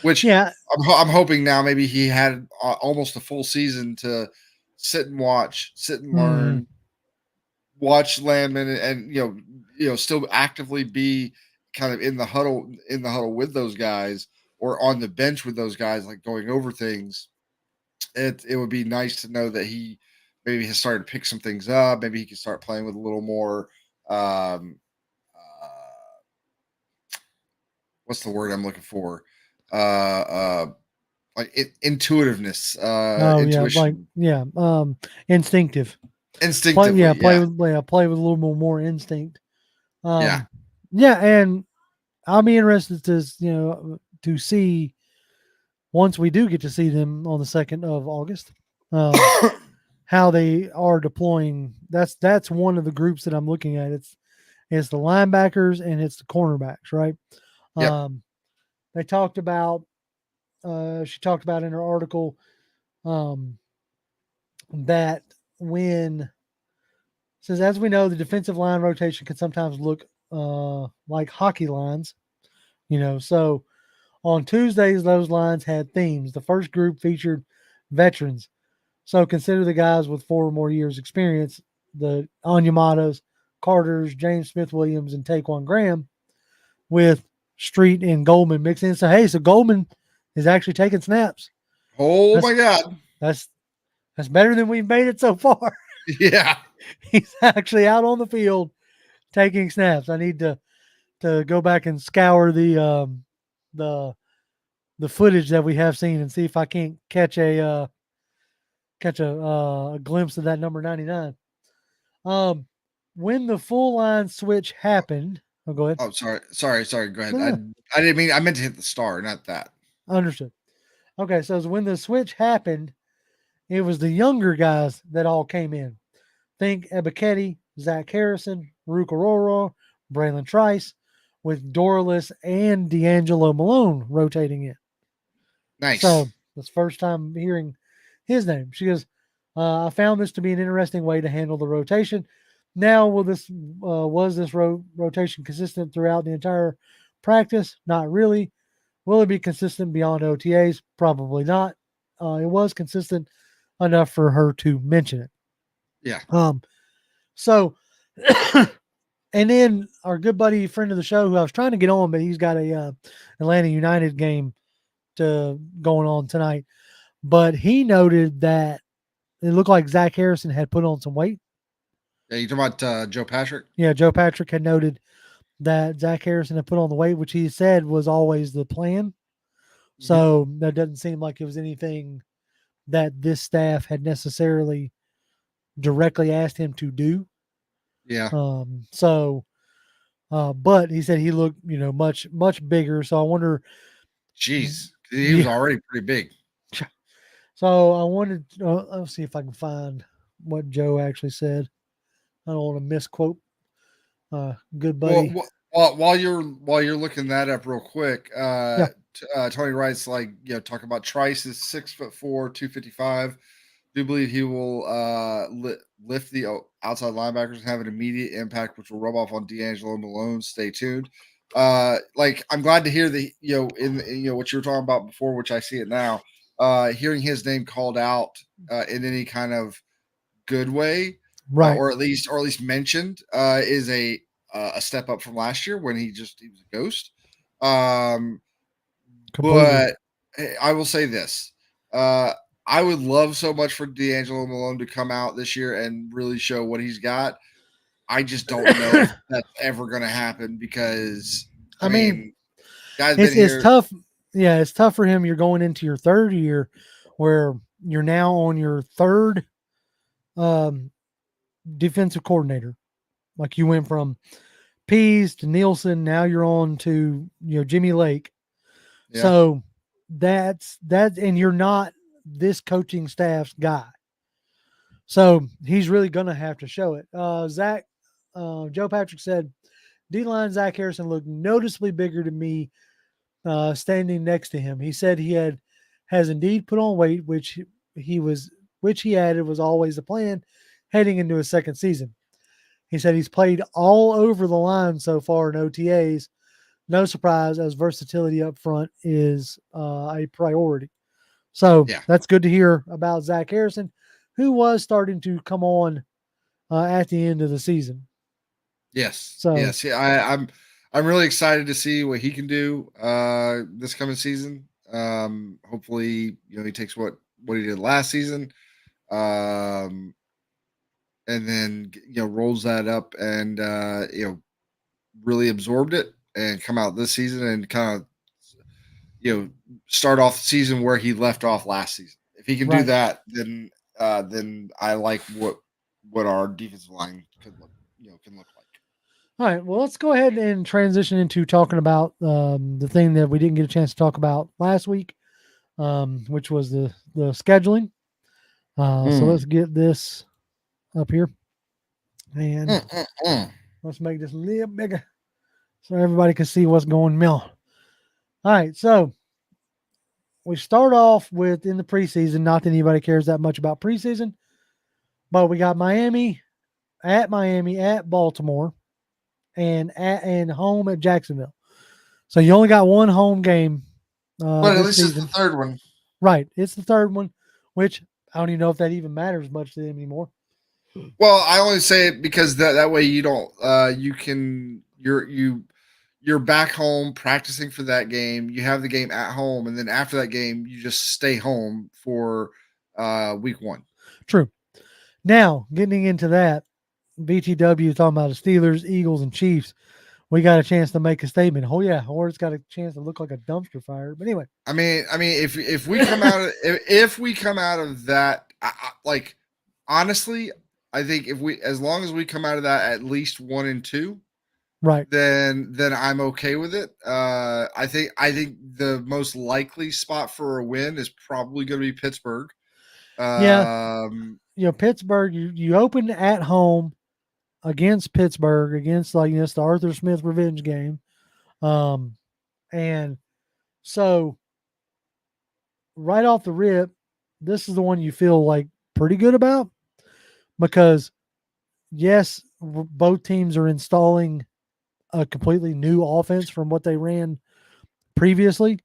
Which Yeah. I'm hoping now maybe he had almost a full season to sit and watch, sit and Mhm. learn, watch Landman, and still actively be kind of in the huddle with those guys or on the bench with those guys, like going over things. It would be nice to know that he maybe has started to pick some things up. Maybe he can start playing with a little more. Um, what's the word I'm looking for? Uh, uh, like intuitiveness, Oh yeah, like intuition, yeah, instinctive. instinctively. Play Yeah, with play with a little more instinct. yeah, Um, yeah, and I'll be interested to see once we do get to see them on the 2nd of August. Um, how they are deploying. That's one of the groups that I'm looking at. It's the linebackers and it's the cornerbacks, right? yep. Um, they talked about. She talked about in her article um, that when says as we know, the defensive line rotation can sometimes look like hockey lines. So on Tuesdays those lines had themes. The first group featured veterans. So consider the guys with 4 or more years experience, the Onyematas, Carters, James Smith Williams, and Taquan Graham, with Street and Goldman mixed in. So Goldman is actually taking snaps. Oh That's my God. that's that's better than we've made it so far. Yeah. He's actually out on the field taking snaps. I need to go back and scour the the footage that we have seen and see if I can't catch a glimpse of that number 99. Um, when the full line switch happened, oh, go ahead. Oh, sorry. Go ahead. No, I no, I didn't mean I meant to hit the star, not that. understood. Okay, so when the switch happened, it was the younger guys that all came in. Think Ebiketie, Zach Harrison, Rook Aurora, Braylon Trice, with Dorless and D'Angelo Malone rotating in. Nice. So that's the first time hearing his name. She goes, I found this to be an interesting way to handle the rotation. Now, was this rotation consistent throughout the entire practice? Not really. Will it be consistent beyond OTAs? Probably not. It was consistent enough for her to mention it. Yeah. So, and then our good buddy, friend of the show, who I was trying to get on, but he's got a Atlanta United game going on tonight. But he noted that it looked like Zach Harrison had put on some weight. Yeah. You talking about Joe Patrick? Yeah, Joe Patrick had noted that Zach Harrison had put on the weight, which he said was always the plan. Hmm. So that doesn't seem like it was anything that this staff had necessarily directly asked him to do. Yeah. So, but he said he looked, much bigger. So I wonder, Jeez. He was yeah. already pretty big. So I wanted, let's see if I can find what Joe actually said. I don't want to misquote good Well, buddy. while you're looking that up real quick, Yeah. Tony Wright's like talking about Trice is 6'4", 255. Do believe he will lift the outside linebackers and have an immediate impact, which will rub off on D'Angelo Malone. Stay tuned. Like I'm glad to hear that in what you were talking about before, which I see it now. Hearing his name called out in any kind of good way, Right. or at least mentioned, is a step up from last year when he was a ghost. Completely. But I will say this: I would love so much for D'Angelo Malone to come out this year and really show what he's got. I just don't know if that's ever going to happen because I mean, guy's been it's here. tough. Yeah, it's tough for him. You're going into your third year where you're now on your third defensive coordinator. Like you went from Pease to Nielsen, now you're on to Jimmy Lake. Yeah. So that's and you're not this coaching staff's guy. So he's really gonna have to show it. Joe Patrick said D-line Zach Harrison looked noticeably bigger to me standing next to him. He said has indeed put on weight, which he added was always the plan heading into his second season. He said he's played all over the line so far in OTAs. No surprise, as versatility up front is a priority. So that's good to hear about Zach Harrison, who was starting to come on at the end of the season. Yes. So yes. Yeah, I'm really excited to see what he can do this coming season. Hopefully, he takes what he did last season, and then rolls that up and really absorbed it and come out this season and kind of start off the season where he left off last season. If he can do that, then I like what our defensive line can look like. All right, well, let's go ahead and transition into talking about the thing that we didn't get a chance to talk about last week, which was the scheduling. So let's get this up here, and let's make this a little bigger so everybody can see what's going on. All right, so we start off with in the preseason. Not that anybody cares that much about preseason, but we got Miami, at Baltimore, and home at Jacksonville. So you only got one home game. But at least season. It's the third one. Right. It's the third one, which I don't even know if that even matters much to them anymore. Well, I only say it because that way you don't you're back home practicing for that game. You have the game at home, and then after that game, you just stay home for week one. True. Now, getting into that, BTW talking about the Steelers, Eagles, and Chiefs. We got a chance to make a statement. Oh yeah, or it's got a chance to look like a dumpster fire. But anyway, I mean, if we come out of if we come out of that, like honestly, I think as long as we come out of that at least 1-2, right, then I'm okay with it. I think the most likely spot for a win is probably going to be Pittsburgh. Pittsburgh. You open at home against Pittsburgh, against the Arthur Smith revenge game. And so right off the rip, this is the one you feel like pretty good about because yes, both teams are installing a completely new offense from what they ran previously,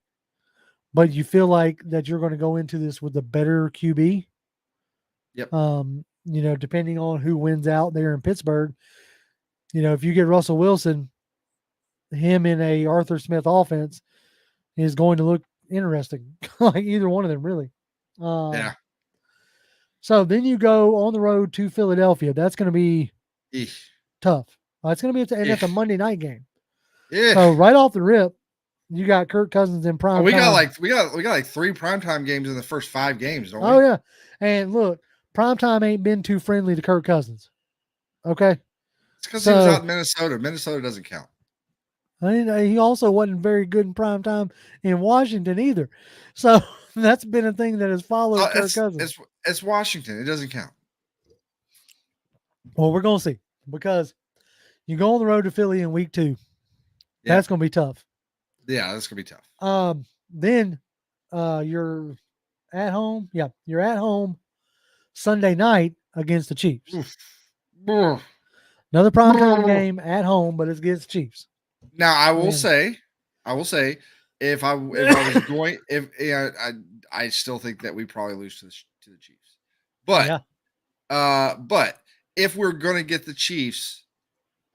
but you feel like that you're going to go into this with a better QB. Yep. Depending on who wins out there in Pittsburgh, if you get Russell Wilson, him in a Arthur Smith offense is going to look interesting, like either one of them really. Yeah. So then you go on the road to Philadelphia. That's going to be tough. It's going to be and it's a Monday night game. Yeah. So right off the rip, you got Kirk Cousins in prime. We got like 3 primetime games in the first 5 games, don't we? Oh yeah, and look, primetime ain't been too friendly to Kirk Cousins. Okay, it's because he was out in Minnesota. Minnesota doesn't count. He also wasn't very good in primetime in Washington either. So that's been a thing that has followed Kirk Cousins. It's Washington. It doesn't count. Well, we're going to see because you go on the road to Philly in week 2. Yeah. That's going to be tough. Yeah, that's going to be tough. Then you're at home. Yeah, you're at home Sunday night against the Chiefs. Another primetime game at home, but it's against the Chiefs. Now I will say, if I was going, I still think that we probably lose to the Chiefs, but But if we're going to get the Chiefs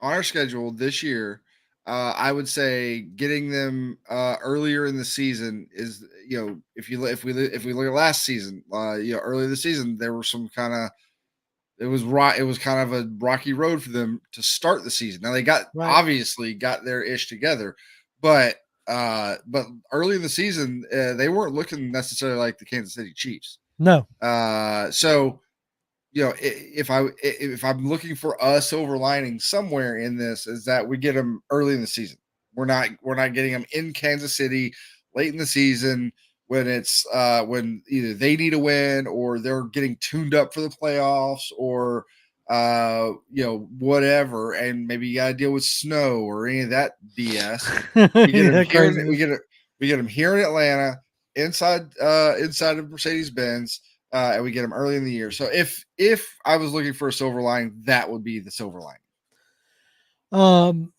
on our schedule this year, I would say getting them earlier in the season is, if we look at last season, earlier this season there were some kind of it was right. It was kind of a rocky road for them to start the season. Now they Right. obviously got their ish together, but early in the season they weren't looking necessarily like the Kansas City Chiefs. No. So if I'm looking for a silver lining somewhere in this is that we get them early in the season. We're not getting them in Kansas City late in the season when it's when either they need a win or they're getting tuned up for the playoffs or whatever, and maybe you got to deal with snow or any of that BS. We get them here. We get them here in Atlanta inside of Mercedes Benz. And we get them early in the year. So if I was looking for a silver lining, that would be the silver lining.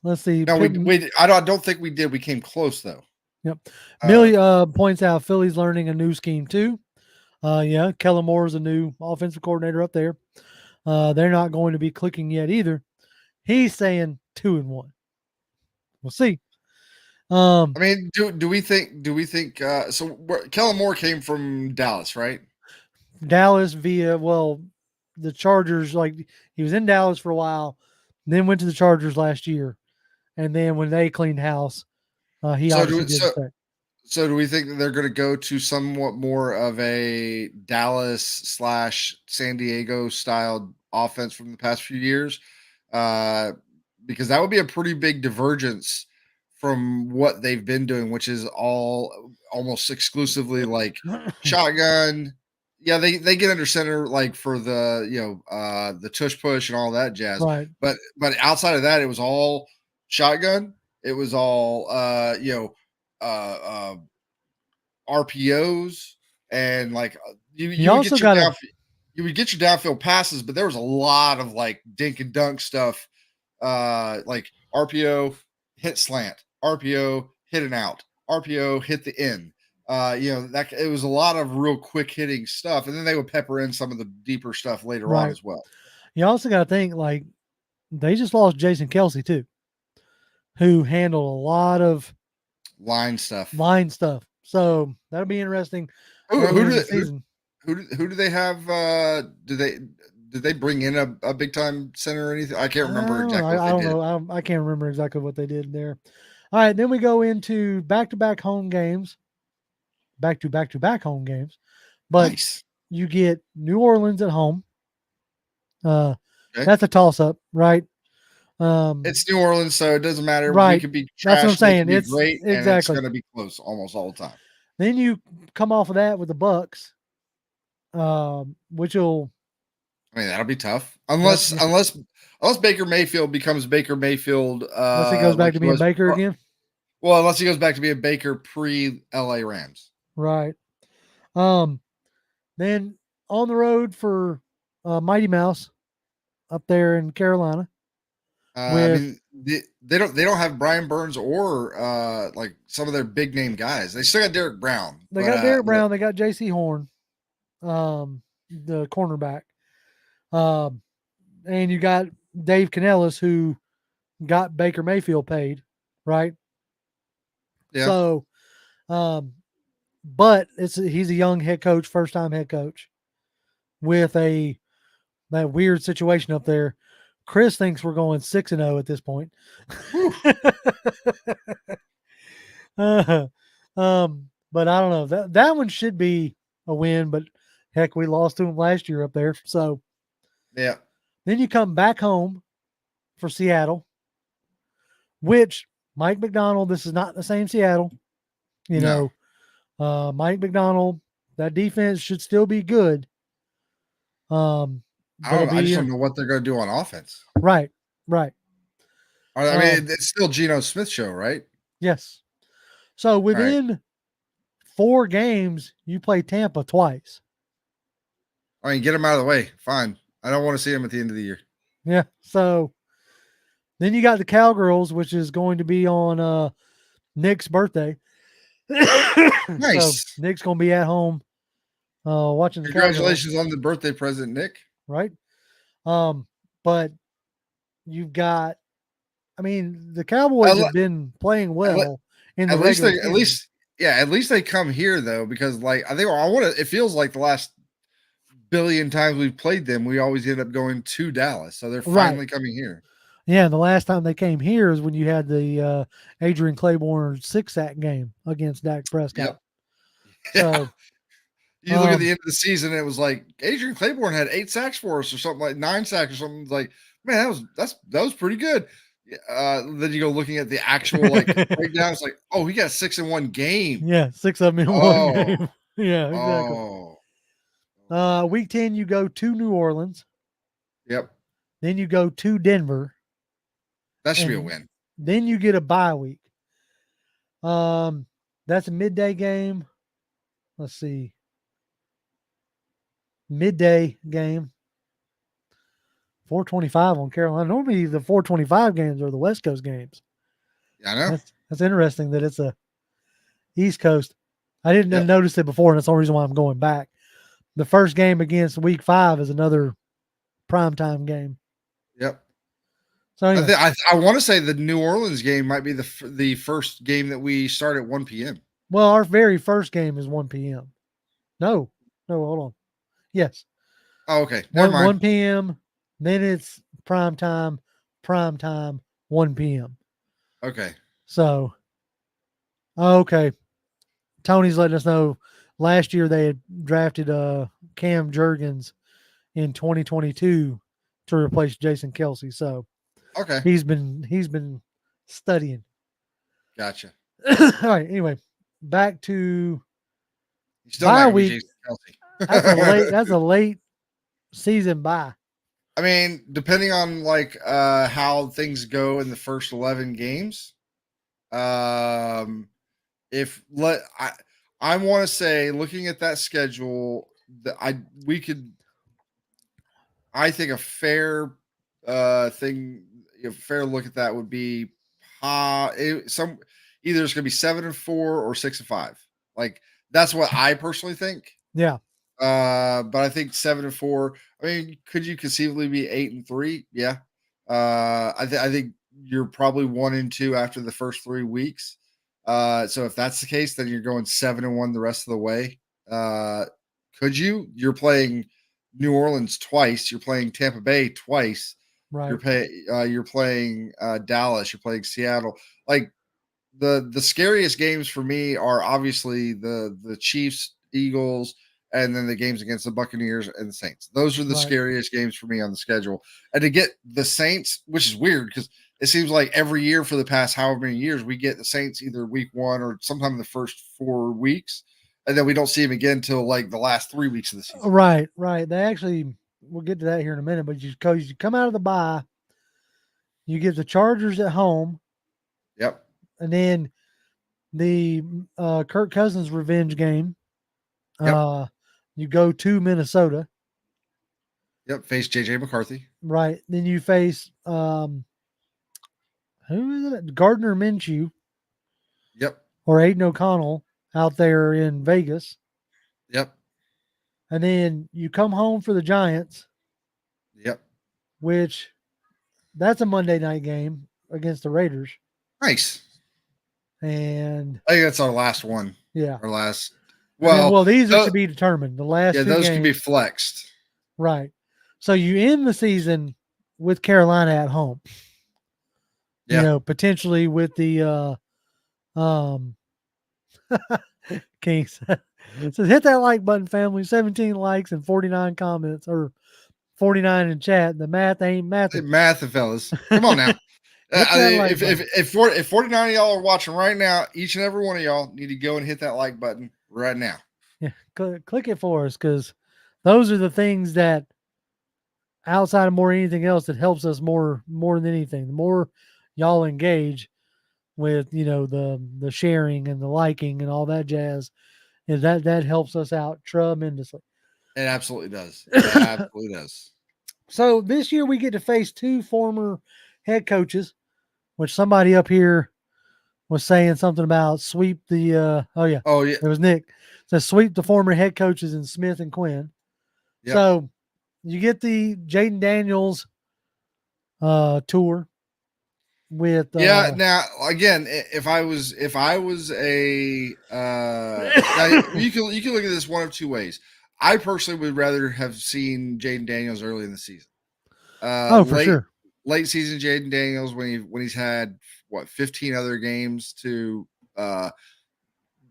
Let's see. No, I don't think we did. We came close though. Yep. Millie points out Philly's learning a new scheme too. Yeah, Kellen Moore is a new offensive coordinator up there. They're not going to be clicking yet either. He's saying 2-1. We'll see. I mean, do we think so? Kellen Moore came from Dallas, right? Dallas via the Chargers. Like he was in Dallas for a while, then went to the Chargers last year, and then when they cleaned house, he obviously did the So do we think that they're going to go to somewhat more of a Dallas / San Diego style offense from the past few years? Because that would be a pretty big divergence from what they've been doing, which is almost exclusively like shotgun. Yeah, they get under center like for the tush push and all that jazz. Right. But outside of that, it was all shotgun. It was all RPOs and like you would get your downfield passes, but there was a lot of like dink and dunk stuff, like RPO hit slant, RPO hit and out, RPO hit the end. That it was a lot of real quick hitting stuff, and then they would pepper in some of the deeper stuff later on as well. You also got to think like they just lost Jason Kelsey too, who handled a lot of line stuff. So that'll be interesting. Who do they have? Did they bring in a big time center or anything? I can't remember exactly. I don't know. I can't remember exactly what they did there. All right, then we go into back-to-back home games. Back-to-back home games. But nice. You get New Orleans at home. Okay. That's a toss-up, right? It's New Orleans, so it doesn't matter. Right. We could be trash. That's what I'm saying. It's great, exactly. And it's going to be close almost all the time. Then you come off of that with the Bucks, which will. I mean, that'll be tough unless Baker Mayfield becomes Baker Mayfield. Unless he goes back to being Baker again. Well, unless he goes back to being Baker pre-LA Rams. Right. Then on the road for Mighty Mouse up there in Carolina. I mean, they don't have Brian Burns or like some of their big name guys. They still got Derek Brown. They got Derek Brown. They got J.C. Horn, the cornerback. And you got Dave Canellis, who got Baker Mayfield paid, right? Yeah. So, but he's a young head coach, first time head coach, with that weird situation up there. Chris thinks we're going 6-0 at this point. But I don't know. That one should be a win, but heck, we lost to him last year up there. So yeah. Then you come back home for Seattle, which Mike McDonald, this is not the same Seattle. Mike McDonald, that defense should still be good. I just don't know what they're going to do on offense. Right. I mean, it's still Geno Smith show, right? Yes. So within 4 games, you play Tampa twice. I mean, get him out of the way. Fine. I don't want to see him at the end of the year. Yeah. So then you got the Cowgirls, which is going to be on Nick's birthday. Nice. So Nick's going to be at home watching the Congratulations on the birthday present, Nick. right? But you've got, I mean, the Cowboys At, have been playing at, le- well in the at least regular they, season. at least they come here though, because like I think I want to. It feels like the last billion times we've played them, we always end up going to Dallas. So they're Right. finally coming here. Yeah, and the last time they came here is when you had the Adrian Claiborne 6-sack game against Dak Prescott. Yep. Yeah. So, You look at the end of the season, it was like Adrian Claiborne had 8 sacks for us, or something like 9 sacks, or something. Like, man, that was pretty good. Then you go looking at the actual like breakdown. It's like, oh, he got 6 in one game. yeah, 6 of them in one Oh, game. Yeah, exactly. Week 10, you go to New Orleans. Yep. Then you go to Denver. That should be a and win. Then you get a bye week. That's a midday game. Let's see. Midday game. 4:25 on Carolina. Normally the 4:25 games are the West Coast games. Yeah, I know. That's interesting that it's a East Coast. I didn't notice it before, and that's the only reason why I'm going back. The first game against Week 5 is another primetime game. Yep. So anyway. I want to say the New Orleans game might be the first game that we start at 1 p.m. Well, our very first game is 1 p.m. No, hold on. Yes. Oh, okay. Never mind. 1 p.m. Then it's prime time, 1 p.m. Okay. So, okay. Tony's letting us know last year they had drafted Cam Jurgens in 2022 to replace Jason Kelsey. So, okay, he's been studying. Gotcha. All right. Anyway, back to bye week. Jason Kelsey. That's a late season bye. I mean, depending on like how things go in the first 11 games, I want to say, looking at that schedule, I think a fair thing, a fair look at that would be either it's going to be 7-4 or 6-5. Like that's what I personally think. Yeah. But I think 7-4. I mean, could you conceivably be 8-3? Yeah. I think you're probably 1-2 after the first 3 weeks. So if that's the case, then you're going 7-1 the rest of the way. Could you? You're playing New Orleans twice. You're playing Tampa Bay twice. Right. You're playing Dallas. You're playing Seattle. Like the scariest games for me are obviously the Chiefs, Eagles, and then the games against the Buccaneers and the Saints. Those are the scariest games for me on the schedule. And to get the Saints, which is weird because it seems like every year for the past however many years, we get the Saints either week 1 or sometime in the first 4 weeks. And then we don't see them again until like the last 3 weeks of the season. Right. They actually, we'll get to that here in a minute, but you come out of the bye, you get the Chargers at home. Yep. And then the Kirk Cousins revenge game. Yep. You go to Minnesota. Yep. Face JJ McCarthy. Right. Then you face who is it? Gardner Minshew. Yep. Or Aiden O'Connell out there in Vegas. Yep. And then you come home for the Giants. Yep. Which that's a Monday night game against the Raiders. Nice. And I think that's our last one. Yeah. Our last. Well, these are to be determined. The last two those games can be flexed. Right. So you end the season with Carolina at home. Yeah. You know, potentially with the Kings. It says hit that like button, family. 17 likes and 49 comments, or 49 in chat. The math ain't math. Math, fellas. Come on now. If 49 of y'all are watching right now, each and every one of y'all need to go and hit that like button right now. Yeah, click it for us, because those are the things that, outside of more anything else, that helps us more than anything. The more y'all engage with, you know, the sharing and the liking and all that jazz, and that helps us out tremendously. It absolutely does. It absolutely does. So this year we get to face 2 former head coaches, which somebody up here was saying something about sweep the it was Nick. It says sweep the former head coaches in Smith and Quinn. Yep. So you get the Jaden Daniels tour with Yeah. Now, again, if I was a now you can look at this one of two ways. I personally would rather have seen Jaden Daniels early in the season. oh, for Late sure. season Jaden Daniels when he's had what 15 other games to uh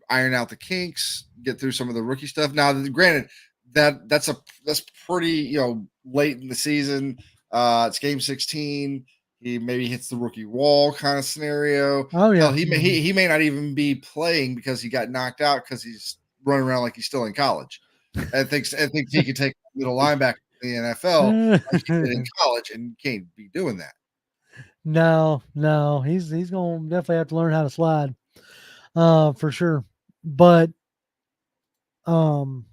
iron out the kinks, get through some of the rookie stuff. Now, granted, that's pretty late in the season. It's game 16. He maybe hits the rookie wall kind of scenario. Oh Hell, yeah. Mm-hmm. he may not even be playing because he got knocked out because he's running around like he's still in college and thinks he can take middle linebacker in the NFL like he did in college and can't be doing that. No, he's gonna definitely have to learn how to slide, for sure. But um,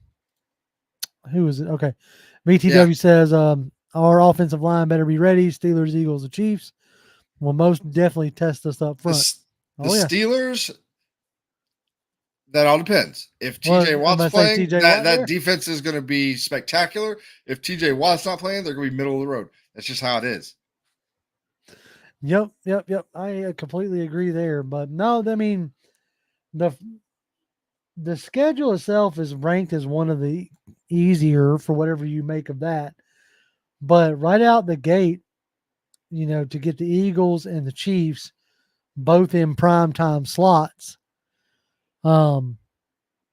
who is it? Okay, Yeah, BTW says our offensive line better be ready. Steelers, Eagles, and Chiefs will most definitely test us up front. the Oh yeah. Steelers. That all depends. If Well, TJ I'm Watt's gonna say playing, TJ Watt that there. defense is going to be spectacular. If TJ Watt's not playing, they're going to be middle of the road. That's just how it is. Yep. I completely agree there. But no, I mean the the schedule itself is ranked as one of the easier for whatever you make of that. But right out the gate, to get the Eagles and the Chiefs both in prime time slots, um,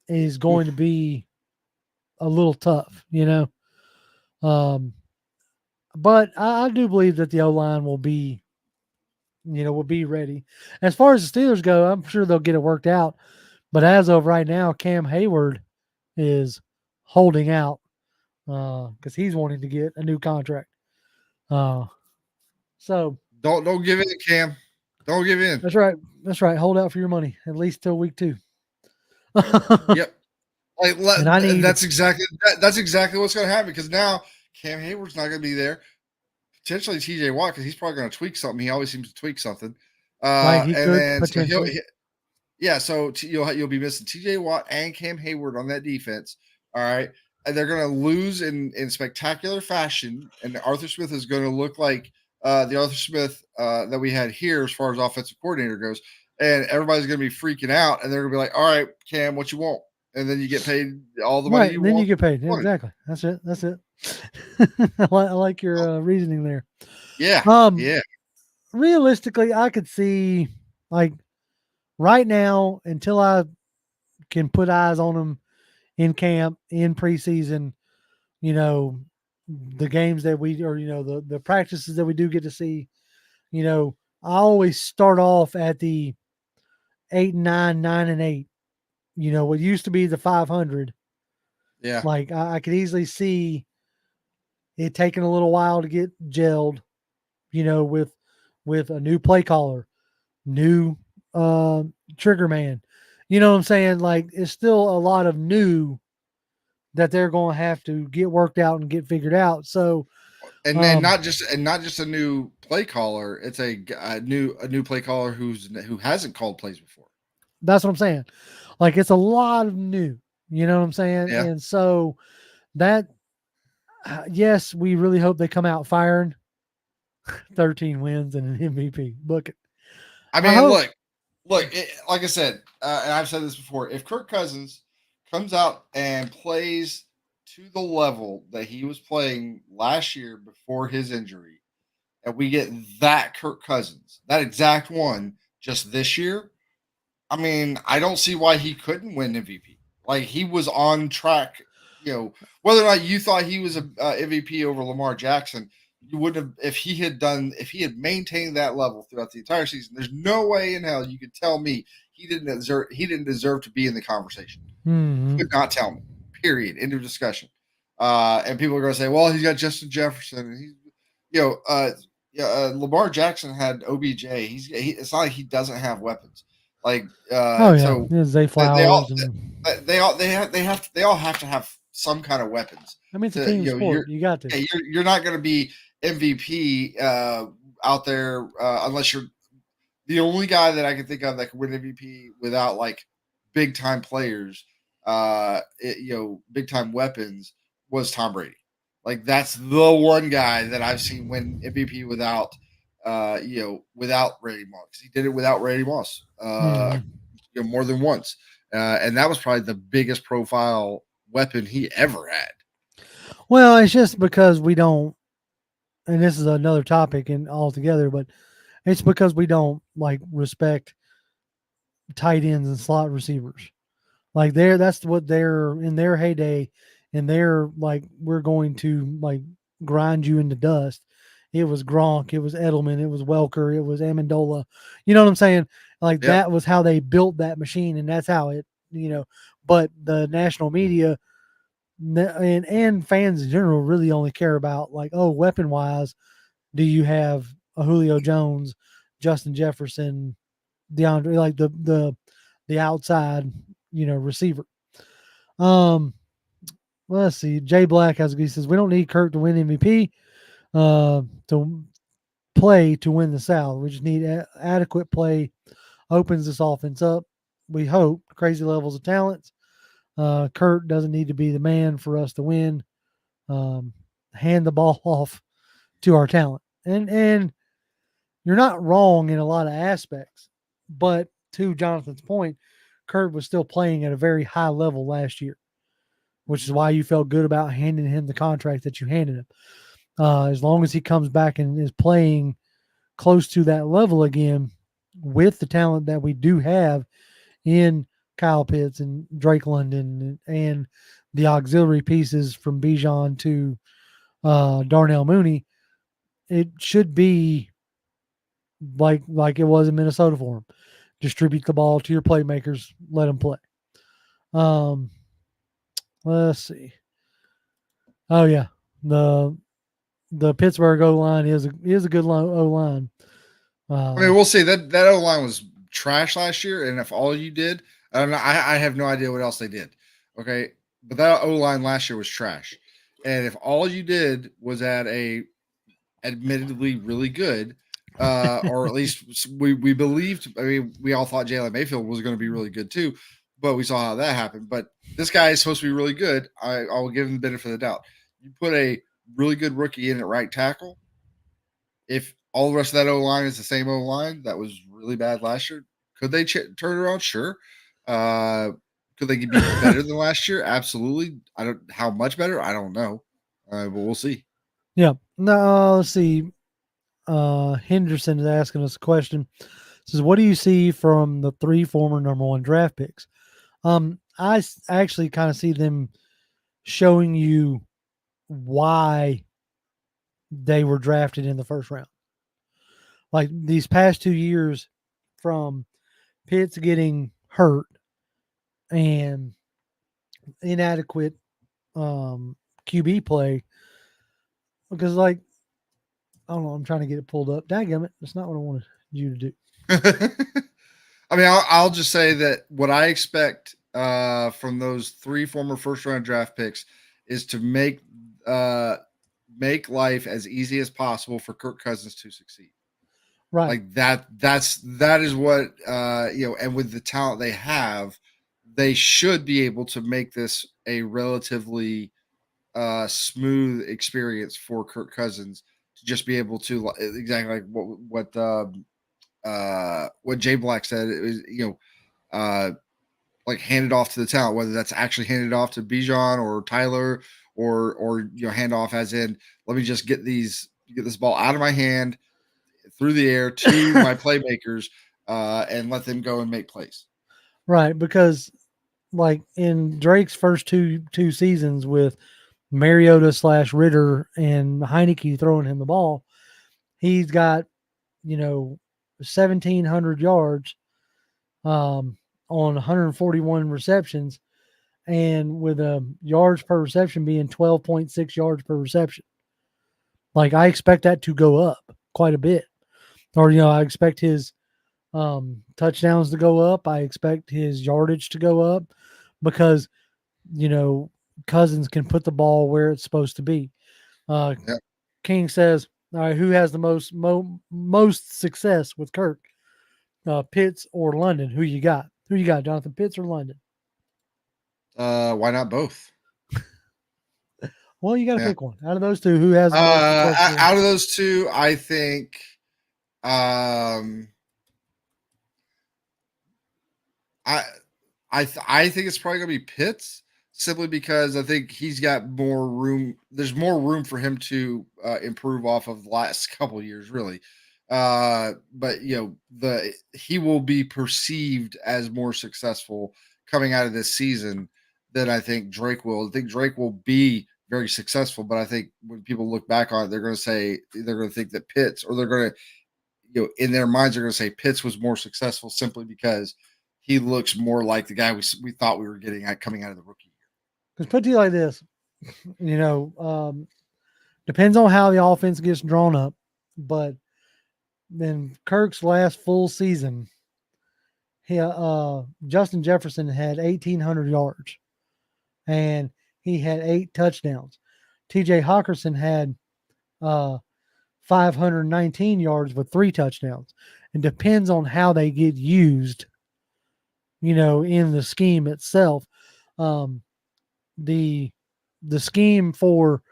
is going to Oof. be a little tough. Um, but I do believe that the O line will be ready. As far as the Steelers go, I'm sure they'll get it worked out. But as of right now, Cam Hayward is holding out because he's wanting to get a new contract. Uh, so Don't give in, Cam. Don't give in. that's right. That's right. Hold out for your money at least till week 2. Yep. Like And I need that's exactly what's going to happen because now Cam Hayward's not going to be there. Potentially TJ Watt because he's probably going to tweak something. He always seems to tweak something. right. He And could then so potentially. yeah, so you'll be missing T.J. Watt and Cam Hayward on that defense. All right, and they're going to lose in spectacular fashion. And Arthur Smith is going to look like the Arthur Smith that we had here as far as offensive coordinator goes. And everybody's going to be freaking out, and they're going to be like, "All right, Cam, what you want?" And then you get paid all the money Right. you And then you want. get paid. Yeah, exactly. That's it. That's it. I like your reasoning there. Yeah, Um, yeah, Realistically, I could see like right now until I can put eyes on them in camp, in preseason, you know, the games that we or the practices that we do get to see, I always start off at the 8 and 9, 9 and 8. What used to be the 500. yeah. Like I could easily see it taking a little while to get gelled, with a new play caller, new trigger man. You know what I'm saying? Like it's still a lot of new that they're going to have to get worked out and get figured out. So, And then um, not just a new play caller. It's a new play caller who hasn't called plays before. that's what I'm saying. Like it's a lot of new, you know what I'm saying? Yeah. And so that, yes, we really hope they come out firing 13 wins and an MVP. Book it. I I mean, hope. like I said, and I've said this before. If Kirk Cousins comes out and plays to the level that he was playing last year before his injury, and we get that Kirk Cousins, that exact one, just this year, I mean, I don't see why he couldn't win MVP. Like he was on track. Whether or not you thought he was a MVP over Lamar Jackson, you wouldn't have if he had maintained that level throughout the entire season. There's no way in hell you could tell me he didn't deserve to be in the conversation. Mm-hmm. Could not tell me. Period. End of discussion. And people are going to say, well, he's got Justin Jefferson, and he's you know yeah, Lamar Jackson had OBJ. It's not like he doesn't have weapons. Like Oh yeah, so Zay they all Flowers and they all have to have some kind of weapons I mean it's a to team sport. You got to. you're not going to be MVP out there unless you're the only guy that I can think of that can win MVP without like big time players big time weapons was Tom Brady. Like that's the one guy that I've seen win MVP without, without Randy Moss. He did it without Randy Moss, Mhm. more than once, and that was probably the biggest profile weapon he ever had. Well, it's just because we don't, and this is another topic and altogether, but it's because we don't like respect tight ends and slot receivers. Like that's what they're in their heyday, and they're like, we're going to like grind you into dust. It was Gronk, it was Edelman, it was Welker, it was Amendola. You know what I'm saying? Like Yep. that was how they built that machine, and that's how it, you know. But the national media and fans in general really only care about like, oh, weapon wise, do you have a Julio Jones, Justin Jefferson, DeAndre, like the outside, receiver. Um, let's see. Jay Black has he says we don't need Kirk to win MVP. To play to win the South, we just need adequate play. Opens this offense up. We hope crazy levels of talents. Kurt doesn't need to be the man for us to win. Um, hand the ball off to our talent, and you're not wrong in a lot of aspects. But to Jonathan's point, Kurt was still playing at a very high level last year, which is why you felt good about handing him the contract that you handed him. As long as he comes back and is playing close to that level again with the talent that we do have in Kyle Pitts and Drake London and the auxiliary pieces from Bijan to Darnell Mooney, it should be like it was in Minnesota for him. Distribute the ball to your playmakers, let them play. Um, let's see. Oh yeah, the the Pittsburgh O line is a good O line. I mean, we'll see that O line was trash last year, and if all you did, I don't know, I have no idea what else they did. Okay, but that O line last year was trash, and if all you did was add a admittedly really good, or at least we believed. I mean, we all thought Jalen Mayfield was going to be really good too, but we saw how that happened. But this guy is supposed to be really good. I will give him the benefit of the doubt. You put a really good rookie in at right tackle. If all the rest of that O line is the same O line that was really bad last year, could they turn it around? Sure. Uh, could they be better than last year? Absolutely. I don't. How much better? I don't know. But we'll see. Yeah. No, let's see. Henderson is asking us a question. Says, what do you see from the three former number one draft picks? I actually kind of see them showing you why they were drafted in the first round. Like these past 2 years, from Pitts getting hurt and inadequate QB play, because like I don't know, I'm trying to get it pulled up. Dadgummit, that's not what I wanted you to do. I mean, I'll just say that what I expect from those three former first round draft picks is to uh, make life as easy as possible for Kirk Cousins to succeed. Right. Like that is what and with the talent they have, they should be able to make this a relatively smooth experience for Kirk Cousins to just be able to exactly like what Jay Black said. It was like handed off to the talent, whether that's actually handed off to Bijan or Tyler or hand off as in let me just get this ball out of my hand through the air to my playmakers and let them go and make plays. Right, because like in Drake's first two seasons with Mariota / Ritter and Heineke throwing him the ball, he's got 1,700 yards on 141 receptions, and with a yards per reception being 12.6 yards per reception. Like I expect that to go up quite a bit, or I expect his touchdowns to go up. I expect his yardage to go up because Cousins can put the ball where it's supposed to be. Yep. King says, "All right, who has the most success with Kirk? Pitts or London? Who you got? Who you got, Jonathan? Pitts or London?" Why not both? Well, you got to Yeah. pick one out of those two. Who has the most successful? Out of those two, I think I I think it's probably gonna be Pitts, simply because I think he's got more room. There's more room for him to improve off of the last couple of years, really. But he will be perceived as more successful coming out of this season than I think Drake will. I think Drake will be very successful, but I think when people look back on it, they're going to think that Pitts, or they're going to, in their minds, they're going to say Pitts was more successful simply because he looks more like the guy we thought we were getting at coming out of the rookie year. Because put to you like this, depends on how the offense gets drawn up, but then Kirk's last full season, Justin Jefferson had 1,800 yards, and he had 8 touchdowns. T.J. Hawkinson had 519 yards with 3 touchdowns. It depends on how they get used, in the scheme itself. The scheme for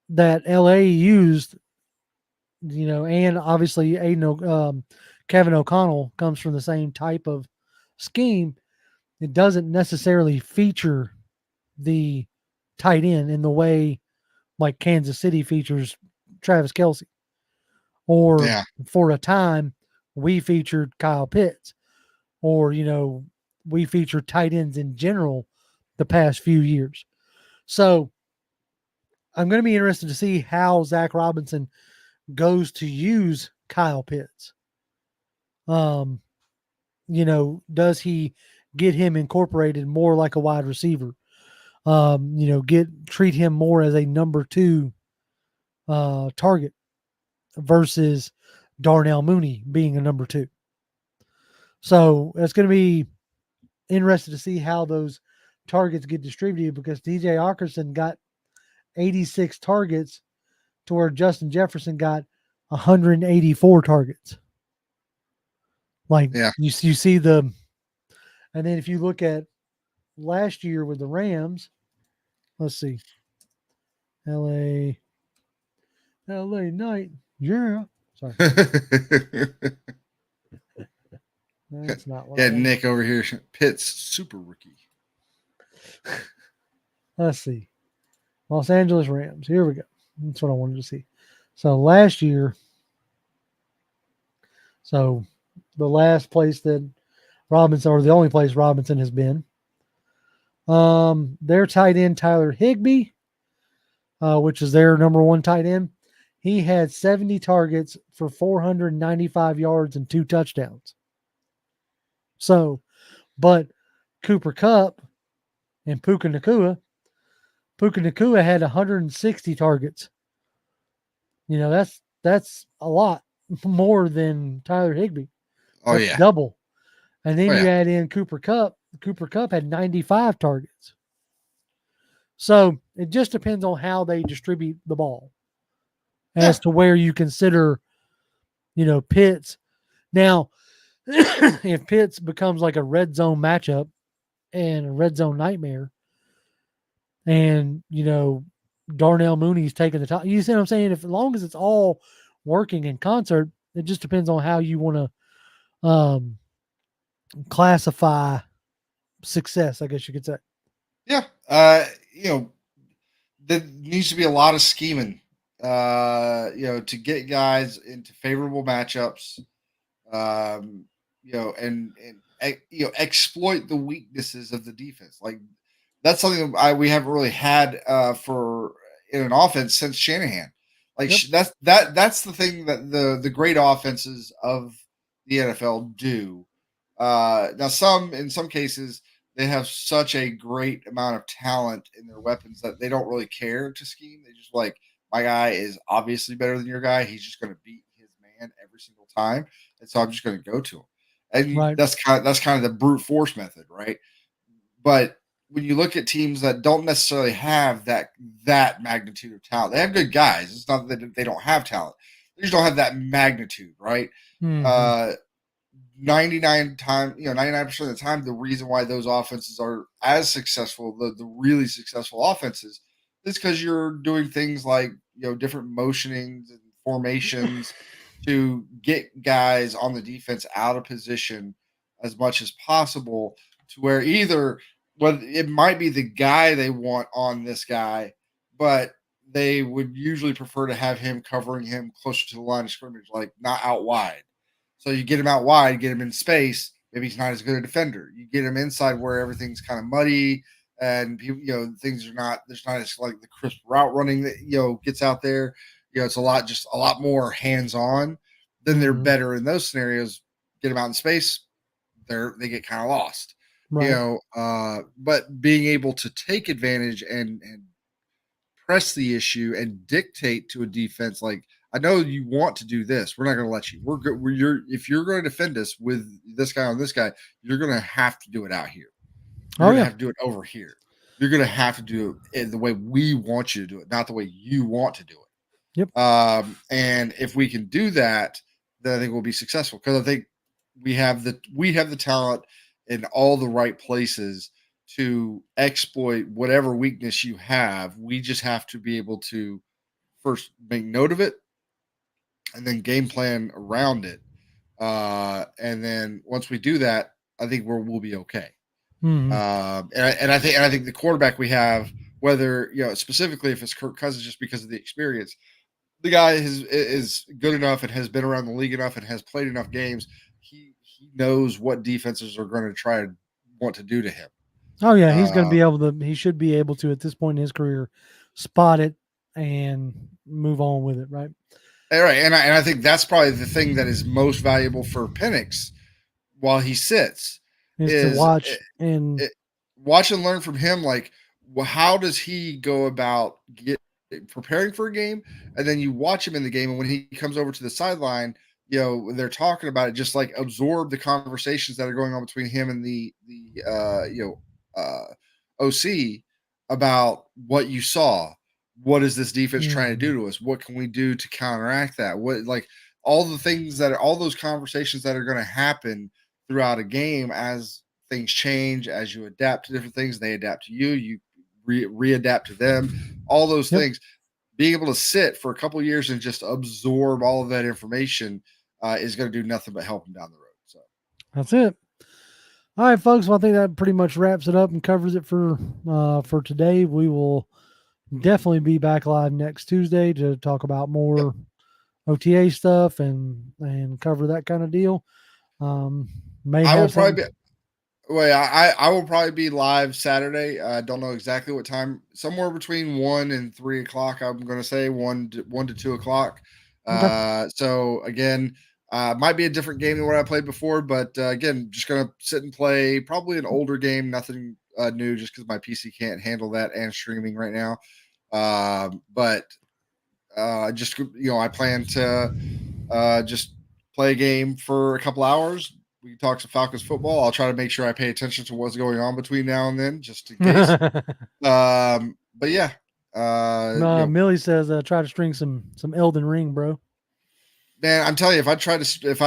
that LA used, and obviously Kevin O'Connell comes from the same type of scheme. It doesn't necessarily feature the tight end in the way like Kansas City features Travis Kelce. Or for a time, we featured Kyle Pitts. Or, we featured tight ends in general the past few years. So I'm going to be interested to see how Zach Robinson goes to use Kyle Pitts. Does he get him incorporated more like a wide receiver? Treat him more as a number 2 target versus Darnell Mooney being a number 2. So it's going to be interesting to see how those targets get distributed, because DJ Hawkinson got 86 targets to where Justin Jefferson got 184 targets. You see and then if you look at last year with the Rams, let's see, LA night, yeah. Sorry. That's not what Nick over here. Pitts super rookie. Let's see. Los Angeles Rams. Here we go. That's what I wanted to see. So last year, the last place that Robinson, or the only place Robinson has been, their tight end Tyler Higbee, which is their number 1 tight end, he had 70 targets for 495 yards and 2 touchdowns. So, but Cooper Kupp and Puka Nacua had 160 targets. That's a lot more than Tyler Higbee. That's double. And then you add in Cooper Kupp. Cooper Kupp had 95 targets. So it just depends on how they distribute the ball as to where you consider, Pitts. Now, if Pitts becomes like a red zone matchup and a red zone nightmare, and Darnell Mooney's taking the top, you see what I'm saying? As long as it's all working in concert, it just depends on how you want to classify success, I guess you could say. Yeah. There needs to be a lot of scheming, to get guys into favorable matchups, and exploit the weaknesses of the defense. Like, that's something we haven't really had for in an offense since Shanahan. Like, that's the thing that the great offenses of the NFL do. Now, in some cases, they have such a great amount of talent in their weapons that they don't really care to scheme. They just like, my guy is obviously better than your guy. He's just going to beat his man every single time, and so I'm just going to go to him. And that's kind of the brute force method, right? But when you look at teams that don't necessarily have that magnitude of talent, they have good guys. It's not that they don't have talent; they just don't have that magnitude, right? Mm-hmm. 99% of the time, the reason why those offenses are as successful, the really successful offenses, It's because you're doing things like different motionings and formations to get guys on the defense out of position as much as possible to where either well it might be the guy they want on this guy, but they would usually prefer to have him covering him closer to the line of scrimmage, like not out wide. So you get him out wide, get him in space. Maybe he's not as good a defender. You get him inside where everything's kind of muddy and people, things are not. There's not as like the crisp route running that gets out there. It's a lot more hands on. Then they're better in those scenarios. Get them out in space, they get kind of lost. Right. But being able to take advantage and press the issue and dictate to a defense like, I know you want to do this. We're not going to let you. We're good. If you're going to defend us with this guy on this guy, you're going to have to do it out here. You're going to have to do it over here. You're going to have to do it the way we want you to do it, not the way you want to do it. Yep. And if we can do that, then I think we'll be successful because I think we have the talent in all the right places to exploit whatever weakness you have. We just have to be able to first make note of it and then game plan around it. And then once we do that, I think we'll be okay. Mm-hmm. And I think the quarterback we have, whether specifically if it's Kirk Cousins, just because of the experience, the guy is good enough and has been around the league enough and has played enough games. He knows what defenses are going to try to want to do to him. Oh yeah, he's going to be able to. He should be able to at this point in his career spot it and move on with it, right? All right, and I think that's probably the thing that is most valuable for Penix while he sits is to watch and learn from him. Like, how does he go about preparing for a game, and then you watch him in the game, and when he comes over to the sideline, they're talking about it, just like absorb the conversations that are going on between him and the OC about what you saw. What is this defense trying to do to us? What can we do to counteract that? What, like, all the things all those conversations that are going to happen throughout a game as things change, as you adapt to different things, they adapt to you, you readapt to them, all those things. Being able to sit for a couple of years and just absorb all of that information is going to do nothing but help them down the road. So that's it. All right, folks. Well, I think that pretty much wraps it up and covers it for today. We will definitely be back live next Tuesday to talk about more OTA stuff and cover that kind of deal. I will probably be live Saturday. I don't know exactly what time. Somewhere between 1 and 3 o'clock. I'm going to say 1 to 2 o'clock. Okay. So again, might be a different game than what I played before, but again, just going to sit and play probably an older game. Nothing new, just because my PC can't handle that and streaming right now. But just I plan to just play a game for a couple hours. We can talk some Falcons football. I'll try to make sure I pay attention to what's going on between now and then, just in case. But yeah. Millie says try to string some Elden Ring, bro. Man, I'm telling you, if I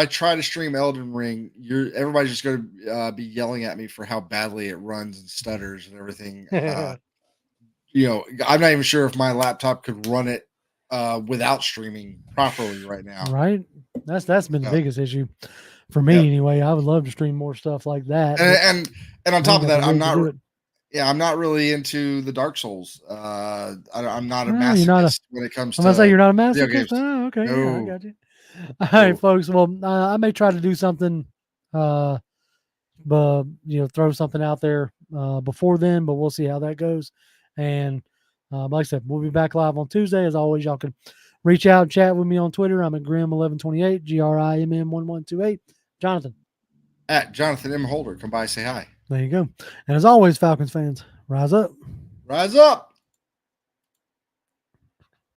try to stream Elden Ring, everybody's just going to be yelling at me for how badly it runs and stutters and everything. I'm not even sure if my laptop could run it without streaming properly right now. Right, that's been the biggest issue for me anyway. I would love to stream more stuff like that. And on top of that, I'm not really into the Dark Souls. I'm not a masochist when it comes to. I'm gonna say you're not a masochist. Oh, okay, no. Yeah, I got you. All right, folks. Well, I may try to do something, but throw something out there before then, but we'll see how that goes. And like I said, we'll be back live on Tuesday. As always, y'all can reach out and chat with me on Twitter. I'm at Grimm1128, GRIMM1128. Jonathan. At Jonathan M. Holder. Come by, say hi. There you go. And as always, Falcons fans, rise up. Rise up.